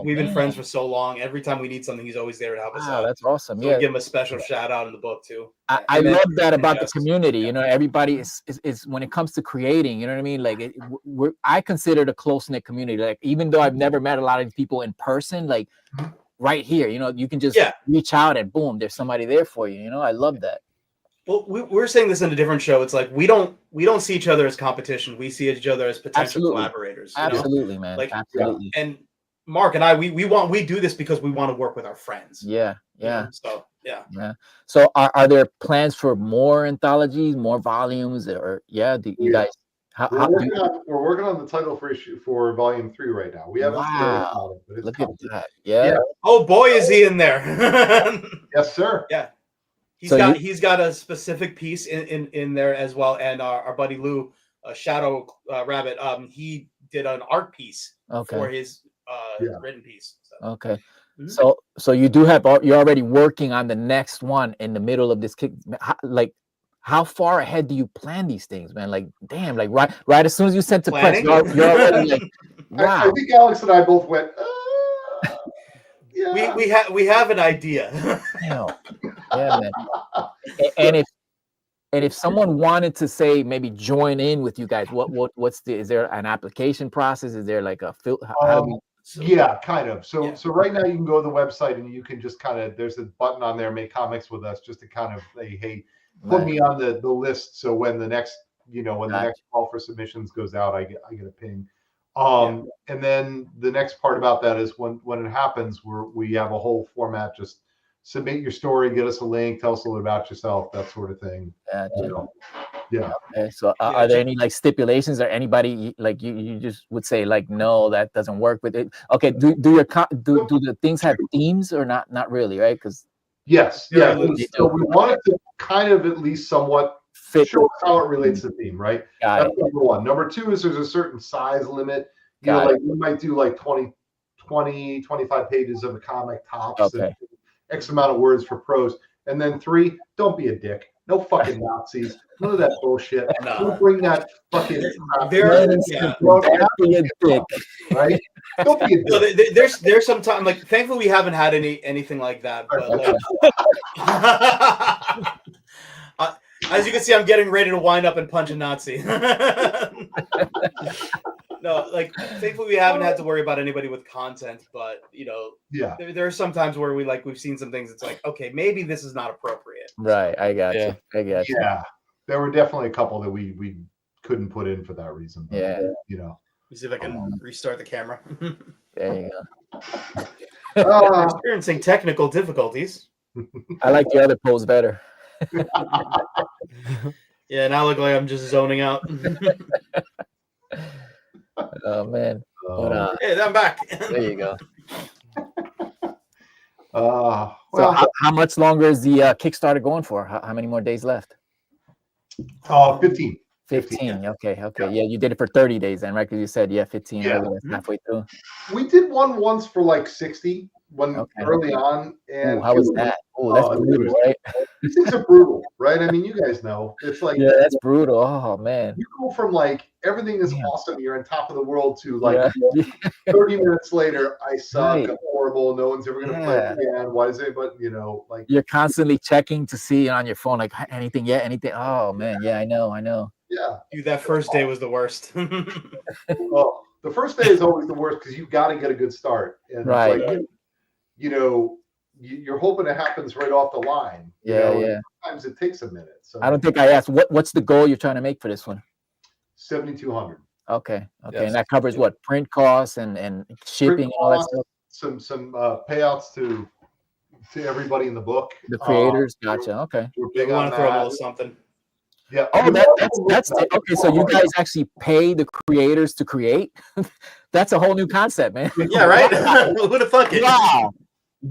We've been friends for so long. Every time we need something, he's always there to help us out. That's awesome. So we give him a special shout out in the book too. I love that about the community. Everybody is when it comes to creating. You know what I mean? Like I consider it a close knit community. Like even though I've never met a lot of these people in person, like right here, you can just reach out and boom, there's somebody there for you. I love that. Well, we're saying this in a different show. It's like we don't see each other as competition. We see each other as potential collaborators. Absolutely, man. Like, absolutely. And Mark and I, we do this because we want to work with our friends. Yeah. So So are there plans for more anthologies, more volumes, or do you guys? We're working on the title for volume 3 right now. We haven't started it, but it's look at coming. that. Yeah. Oh boy, is he in there? Yes, sir. Yeah. He's got a specific piece in there as well, and our buddy Lou, Shadow Rabbit, he did an art piece for his written piece. So. Okay, so you do have you're already working on the next one in the middle of this kick. Like, how far ahead do you plan these things, man? Like, damn, like right as soon as you sent to press, you're already like, wow. I think Alex and I both went. Yeah. We have an idea. Yeah, man. And if someone wanted to say maybe join in with you guys, is there an application process? Is there like a kind of. So right now you can go to the website and you can just there's a button on there, make comics with us, just to kind of say, hey, put me on the list. So when the next next call for submissions goes out, I get a ping. And then the next part about that is when it happens, we have a whole format. Just submit your story, get us a link, tell us a little about yourself, that sort of thing. Yeah. Okay. So are there any like stipulations, or anybody like you just would say like, no, that doesn't work with it? Okay. Do the things have themes or not? Not really, right? Because yes. Yeah. So we wanted to kind of at least somewhat show how it relates to theme, right? That's number one. Number two is there's a certain size limit. Like we might do like 20, 25 pages of a comic tops, and X amount of words for prose. And then 3, don't be a dick. No fucking Nazis. None of that bullshit. Don't bring that fucking crap. Don't be a dick. Right? Don't be a dick. There's some time, like, thankfully we haven't had anything like that. But As you can see, I'm getting ready to wind up and punch a Nazi. No, like thankfully we haven't had to worry about anybody with content, but Yeah. there are some times where we've seen some things. It's like, okay, maybe this is not appropriate. Right. I got you. I got you. Yeah. There were definitely a couple that we couldn't put in for that reason. But, Yeah. Let me see if I can restart the camera. There you go. Experiencing technical difficulties. I like the other pose better. Yeah, now I look like I'm just zoning out. Oh man. But, hey, I'm back. There you go. Well, So how much longer is the Kickstarter going for? How many more days left? 15. 15. Okay. Yeah, you did it for 30 days then, right? Because you said 15 Yeah. earlier, halfway through. We did one once for like 60 early on. And how was that? Oh, that's brutal, right? These things are brutal, right? I mean, you guys know. It's like that's brutal. Oh man. You go from like everything is awesome, you're on top of the world to like 30 minutes later, I suck, I'm horrible, no one's ever gonna play it again. Why does anybody, like you're constantly checking to see on your phone, like anything yet, anything. Oh man, I know. Yeah. Dude, that first day was the worst. Well, the first day is always the worst because you've got to get a good start. And right. It's like, you're hoping it happens right off the line. Sometimes it takes a minute. So I don't think I asked what's the goal you're trying to make for this one? 7,200. Okay. Yes. And that covers what? Print costs and shipping and all that stuff. Some payouts to everybody in the book. The creators, gotcha. Okay. We're They big want on to throw a that. little something. Yeah. Oh, that's okay. So you guys actually pay the creators to create? That's a whole new concept, man. Yeah, right. Who the fuck is? Wow.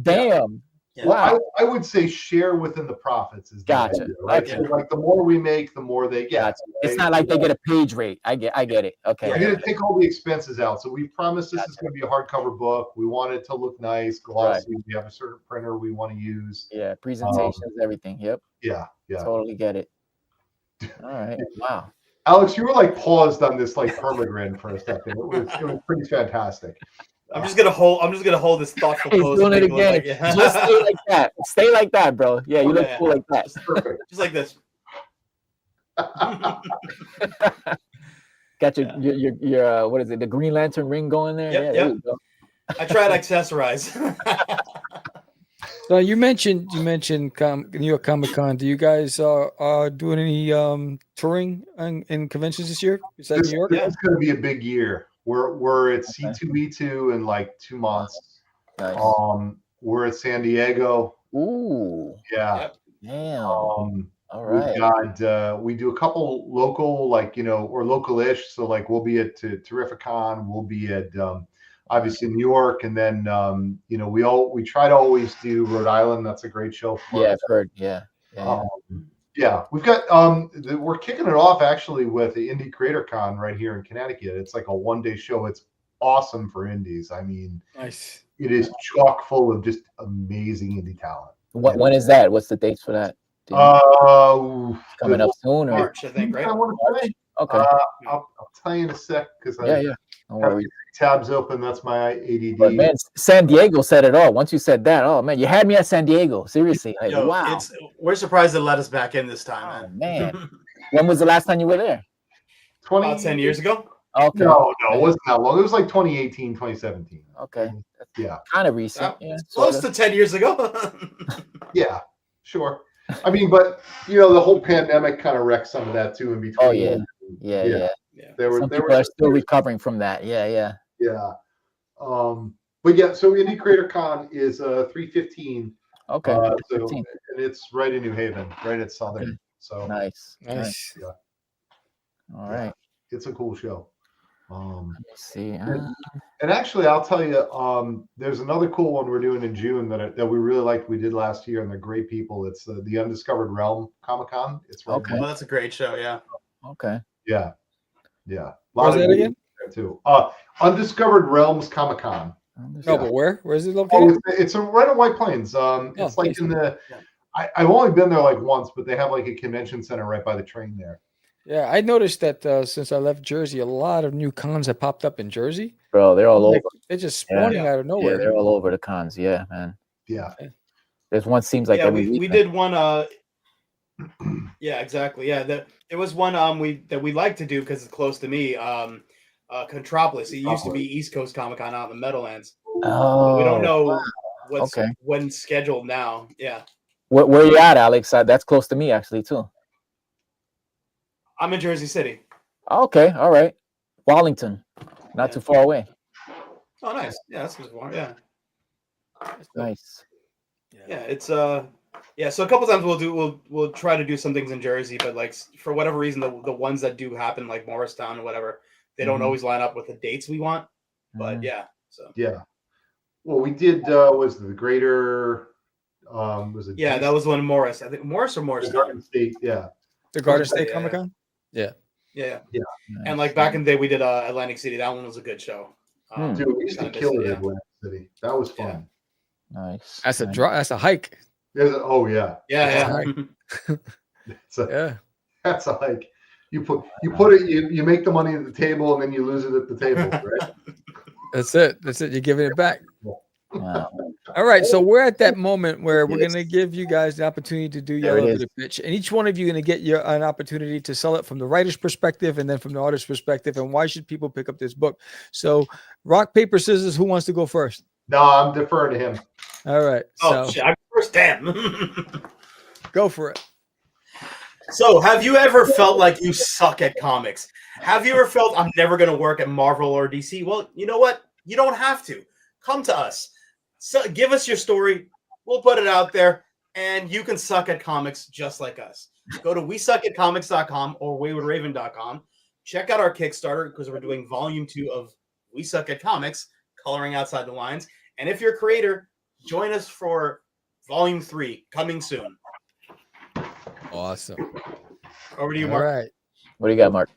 Damn. Yeah. Wow. Well, I would say share within the profits is the Gotcha. idea, right? Okay. So like the more we make, the more they get. Gotcha. It's right? not like they get a page rate. I get it. Okay. You're going to take all the expenses out. So we promised this is going to be a hardcover book. We want it to look nice, glossy. We have a certain printer we want to use. Yeah, presentations, everything. Yep. Yeah. Totally get it. All right. Wow. Alex, you were like paused on this like permagrin for a second. It was pretty fantastic. I'm just gonna hold this thoughtful He's pose. doing it and make again. look like- Just stay like that. Stay like that, bro. Yeah, you look Yeah. cool like that. Perfect. Just like this. Got your what is it? The Green Lantern ring going there. Yep, Yeah, yep. there you go. I try to accessorize. So you mentioned New York Comic Con. Do you guys are doing any touring in conventions this year? Is that New York? This is going to be a big year. We're at C2E2 in like 2 months. Nice. We're at San Diego. Ooh. Yeah. Damn. All right. We've got we do a couple local, like or local-ish. So like we'll be at Terrificon. We'll be at obviously New York, and then we try to always do Rhode Island. That's a great show for Yeah, us. I've heard. Yeah. Yeah, we've got we're kicking it off actually with the Indie Creator Con right here in Connecticut. It's like a 1-day show. It's awesome for indies. I mean, Nice. it is chock full of just amazing indie talent. When is that? What's the dates for that? Coming up soon, or March, I think, right? I want to say. okay? I'll tell you in a sec because I Yeah. Don't have worry. tabs open. That's my ADD. But man, San Diego said it all. Once you said that, oh man, you had me at San Diego. Seriously, like, Yo, wow. we're surprised they let us back in this time, Oh, man. man. When was the last time you were there? About 10 years ago. Okay. No, it wasn't that long. It was like 2018, 2017. Okay. Yeah. Kind of recent. Yeah. Close sorta. to 10 years ago. Yeah, sure. I mean, but the whole pandemic kind of wrecked some of that too in between. Oh yeah. Yeah. Some people are still recovering from that. Yeah. But yeah, so Indie Creator Con is 315. Okay. So 15. and it's right in New Haven, right at Southern. So Nice. Nice. Yeah. All right. It's a cool show. Let's see. And actually, I'll tell you, there's another cool one we're doing in June that we really liked. We did last year, and they're great people. It's the Undiscovered Realm Comic Con. It's right Okay. Well, that's a great show. Yeah. Okay. Yeah. Where's that again? Too. Undiscovered Realms Comic Con. No, but where? Where is it Oh, located? it's right in White Plains. It's like nice. in the. I've only been there like once, but they have like a convention center right by the train there. Yeah, I noticed that since I left Jersey, a lot of new cons have popped up in Jersey. Bro, they're all over. Like, they're just spawning out of Yeah, nowhere. they're all over the cons. Yeah, man. Yeah. There's one seems like Yeah, every we weekend. did one Yeah, exactly. Yeah, there was one we like to do because it's close to me. Contropolis. It used to be East Coast Comic Con out in the Meadowlands. But we don't Oh, know what's okay. when scheduled now. Yeah, Where you at, Alex? That's close to me actually too. I'm in Jersey City. Okay, all right. Wallington, not Yeah. too far away. Oh, nice. Yeah, that's good. Yeah, Nice. yeah. It's yeah. So a couple times we'll try to do some things in Jersey, but like for whatever reason, the ones that do happen, like Morristown or whatever, they don't Mhm. always line up with the dates we want. But Mhm. yeah, so Yeah. Well, we did. Was the greater? Was it? yeah, that was one Morris. I think Morris or Morristown. Garden State. Yeah. The Garden Yeah, State yeah, Comic Con. Yeah. Yeah. And like back in the day, we did Atlantic City. That one was a good show. Dude, we used to kinda kill missed it it, in Atlantic City. That was Yeah. fun. Nice. That's a nice. That's a hike. Oh yeah. Yeah. That's a hike. You put it. You make the money at the table and then you lose it at the table, right? That's it. You're giving it back. Wow. All right, so we're at that moment where we're going to give you guys the opportunity to do your There it elevator pitch, and each one of you going to get an opportunity to sell it from the writer's perspective and then from the artist's perspective, and why should people pick up this book? So, rock, paper, scissors, who wants to go first? No, I'm deferring to him. All right, Oh so shit! I'm first. Damn. go for it. So, have you ever felt like you suck at comics? Have you ever felt I'm never going to work at Marvel or DC? Well, you know what? You don't have to. Come to us. So give us your story. We'll put it out there, and you can suck at comics just like us. Go to wesuckatcomics.com or waywardraven.com. Check out our Kickstarter because we're doing volume 2 of We Suck at Comics, Coloring Outside the Lines. And if you're a creator, join us for volume 3 coming soon. Awesome. Over to you, All Mark. right. What do you got, Mark?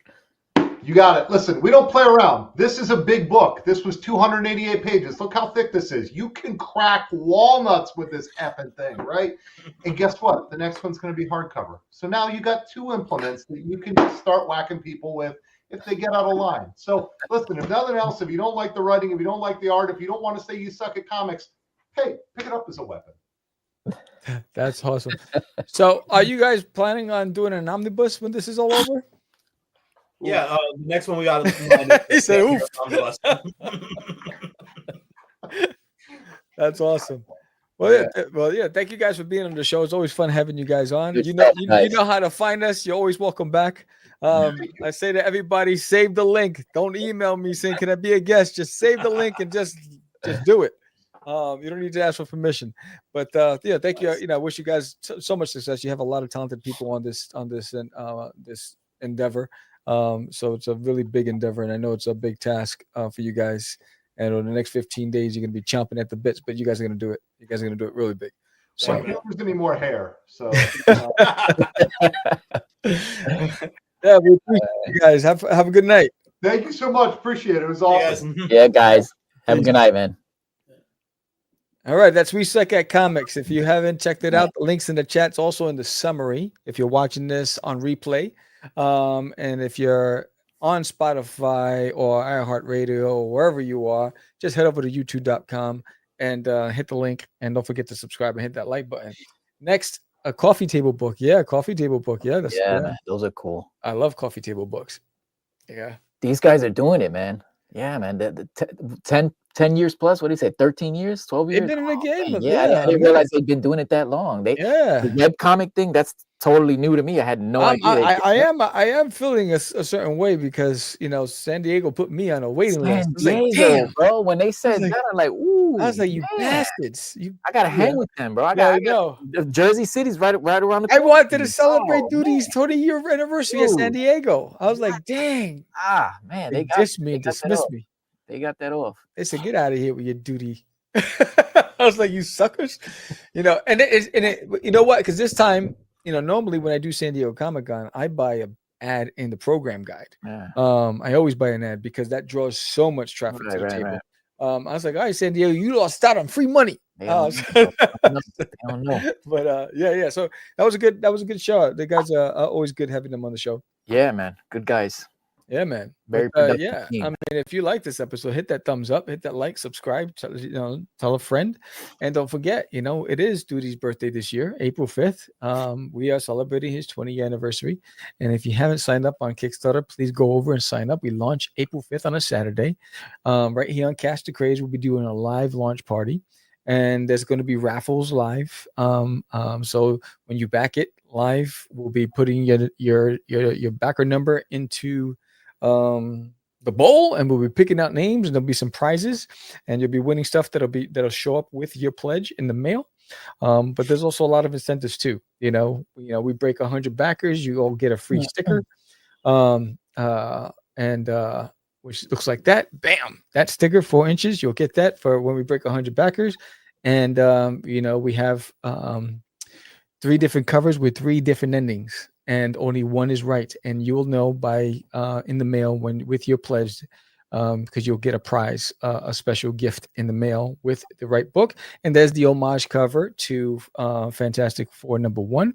You got it. Listen, we don't play around. This is a big book. This was 288 pages. Look how thick this is. You can crack walnuts with this effing thing, right? And guess what? The next one's going to be hardcover. So now you got 2 implements that you can just start whacking people with if they get out of line. So listen, if nothing else, if you don't like the writing, if you don't like the art, if you don't want to say you suck at comics, hey, pick it up as a weapon. That's awesome. So, are you guys planning on doing an omnibus when this is all over? Yeah, the next one we got. He said, "Oof." That's awesome. Well, yeah. Thank you guys for being on the show. It's always fun having you guys on. Good You know, stuff, you guys. know how to find us. You're always welcome back. I say to everybody, save the link. Don't email me saying, "Can I be a guest?" Just save the link and just do it. You don't need to ask for permission. But yeah, thank you. You know, I wish you guys so much success. You have a lot of talented people on this this endeavor. So it's a really big endeavor, and I know it's a big task for you guys. And over the next 15 days, you're gonna be chomping at the bits, but you guys are gonna do it. You guys are gonna do it really big. So I So don't think there's any more hair. So yeah, we appreciate you guys. Have a good night. thank you so much. Appreciate it. It was awesome. Yeah, guys. Have a good night, man. All right, that's We Suck at Comics. If you haven't checked it out, the link's in the chat. It's also in the summary if you're watching this on replay. And if you're on Spotify or iHeartRadio or wherever you are, just head over to youtube.com and hit the link. And don't forget to subscribe and hit that like button. Next, a coffee table book. Yeah, coffee table book. Yeah, Man, those are cool. I love coffee table books. Yeah. These guys are doing it, man. Yeah, man. The 10 years plus. What do you say? 13 years? 12 years? They've been in the game. Yeah, I didn't realize they've been doing it that long. The web comic thing, that's totally new to me. I had no idea. I am feeling a certain way because San Diego put me on a waiting list. San Diego, bro. When they said that, I'm like, ooh. I was like, you bastards! I gotta hang with them, bro. I know. Jersey City's right around the corner. I wanted to celebrate Doodie's 20-year anniversary at San Diego. I was like, dang. Man, they dissed me and dismissed me. They got that off. They said, get out of here with your Doodie. I was like, you suckers. And you know what? Because this time, normally when I do San Diego Comic-Con, I buy an ad in the program guide. Yeah. I always buy an ad because that draws so much traffic to the table. Right. I was like, all right, San Diego, you lost out on free money. They don't know. But yeah. So that was a good show. The guys are always good having them on the show. Yeah, man. Good guys. Yeah, man. Very But, productive yeah, team. I mean, if you like this episode, hit that thumbs up, hit that like, subscribe, tell a friend, and don't forget, it is Doodie's birthday this year, April 5th. We are celebrating his 20th anniversary, and if you haven't signed up on Kickstarter, please go over and sign up. We launch April 5th on a Saturday, right here on Catch the Craze. We'll be doing a live launch party, and there's going to be raffles live. So when you back it live, we'll be putting your backer number into the bowl, and we'll be picking out names, and there'll be some prizes, and you'll be winning stuff that'll show up with your pledge in the mail. But there's also a lot of incentives too. We break 100 backers, you all get a free sticker, which looks like that. Bam, that sticker, 4 inches. You'll get that for when we break 100 backers, and we have 3 different covers with 3 different endings, and only one is right, and you'll know by in the mail with your pledge, because you'll get a prize, a special gift in the mail with the right book. And there's the homage cover to Fantastic Four #1,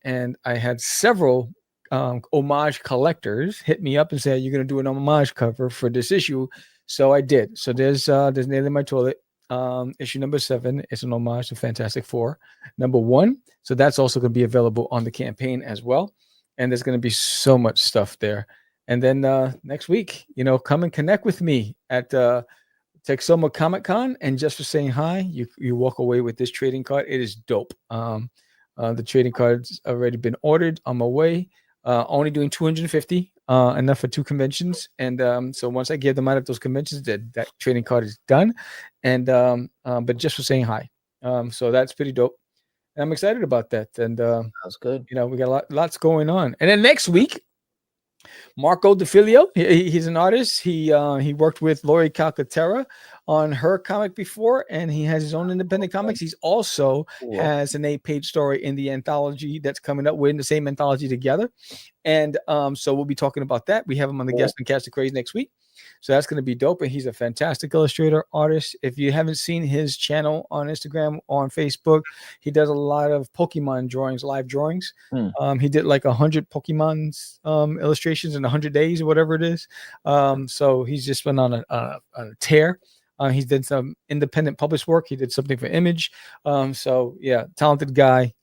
and I had several homage collectors hit me up and say, "You're going to do an homage cover for this issue?" So I did. So there's Nail in My Toilet. Issue #7 is an homage to Fantastic Four #1. So that's also going to be available on the campaign as well. And there's going to be so much stuff there. And then next week, come and connect with me at Texoma Comic Con. And just for saying hi, you walk away with this trading card. It is dope. The trading card's already been ordered, on my way. Only doing 250, enough for 2 conventions. And so once I give them out at those conventions, that trading card is done. And but just for saying hi. So that's pretty dope. And I'm excited about that. And That's good. we got lots going on. And then next week, Marco DeFilio, he's an artist. He worked with Lori Calcaterra on her comic before, and he has his own independent comics. He's also has an 8-page story in the anthology that's coming up. We're in the same anthology together. And so we'll be talking about that. We have him on the guest and Catch the Craze next week. So that's going to be dope. And he's a fantastic illustrator, artist. If you haven't seen his channel on Instagram or on Facebook, he does a lot of Pokemon drawings, live drawings. He did like 100 Pokemon's illustrations in 100 days or whatever it is. So he's just been on a tear. He's did some independent published work. He did something for Image. So yeah, talented guy.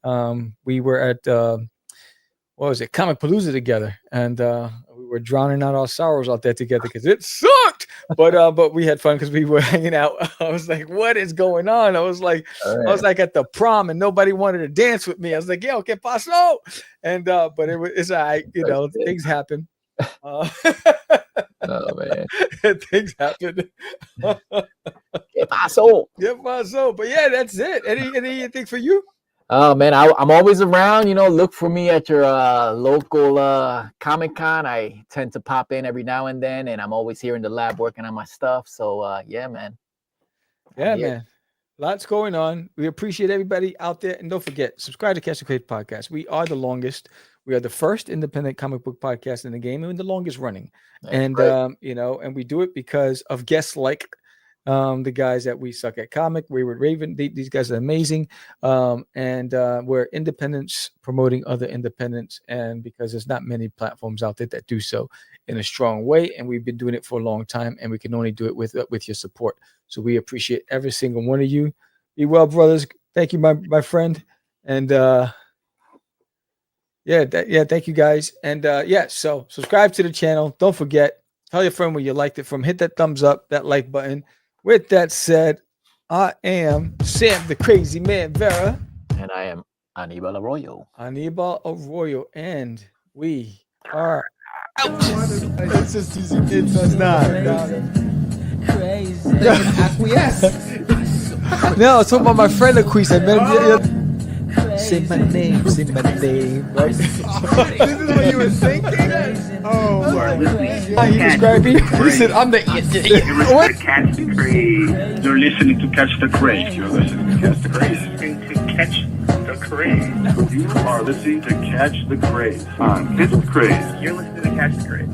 We were at Comic Palooza together, and we were drowning out our sorrows out there together because it sucked. But we had fun because we were hanging out. I was like, "What is going on?" I was like at the prom, and nobody wanted to dance with me. I was like, "Yo, ¿qué pasó?" And but it's all right, things happen. Oh man, things happen. ¿Qué pasó? But yeah, that's it. Anything for you? Oh man, I'm always around. Look for me at your local Comic-Con. I tend to pop in every now and then, and I'm always here in the lab working on my stuff. So yeah, man. Yeah, man. Lots going on. We appreciate everybody out there, and don't forget, subscribe to Catch the Craze podcast. We are the longest. We are the first independent comic book podcast in the game, and the longest running. And and we do it because of guests like the guys that We Suck at Comic, Wayward Raven. These guys are amazing. And we're independents promoting other independents, and because there's not many platforms out there that do so in a strong way, and we've been doing it for a long time, and we can only do it with your support. So we appreciate every single one of you. Be well, brothers. Thank you, my friend. And thank you guys. And so subscribe to the channel. Don't forget, tell your friend where you liked it from. Hit that thumbs up, that like button. With that said, I am Sam the Crazy Man Vera. And I am Anibal Arroyo. And we are out. It's just easy. It's not. Crazy. Acquiesce. No, I was talking about my friend Acquiesce. Say my name. Right? This is what you were thinking? Oh, he described me. He said, I'm the what? Catch the Craze. You're listening to Catch the Craze. You're listening to Catch the Craze. You are listening to Catch the Craze on Catch the Craze. You're listening to Catch the Craze.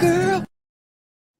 Girl.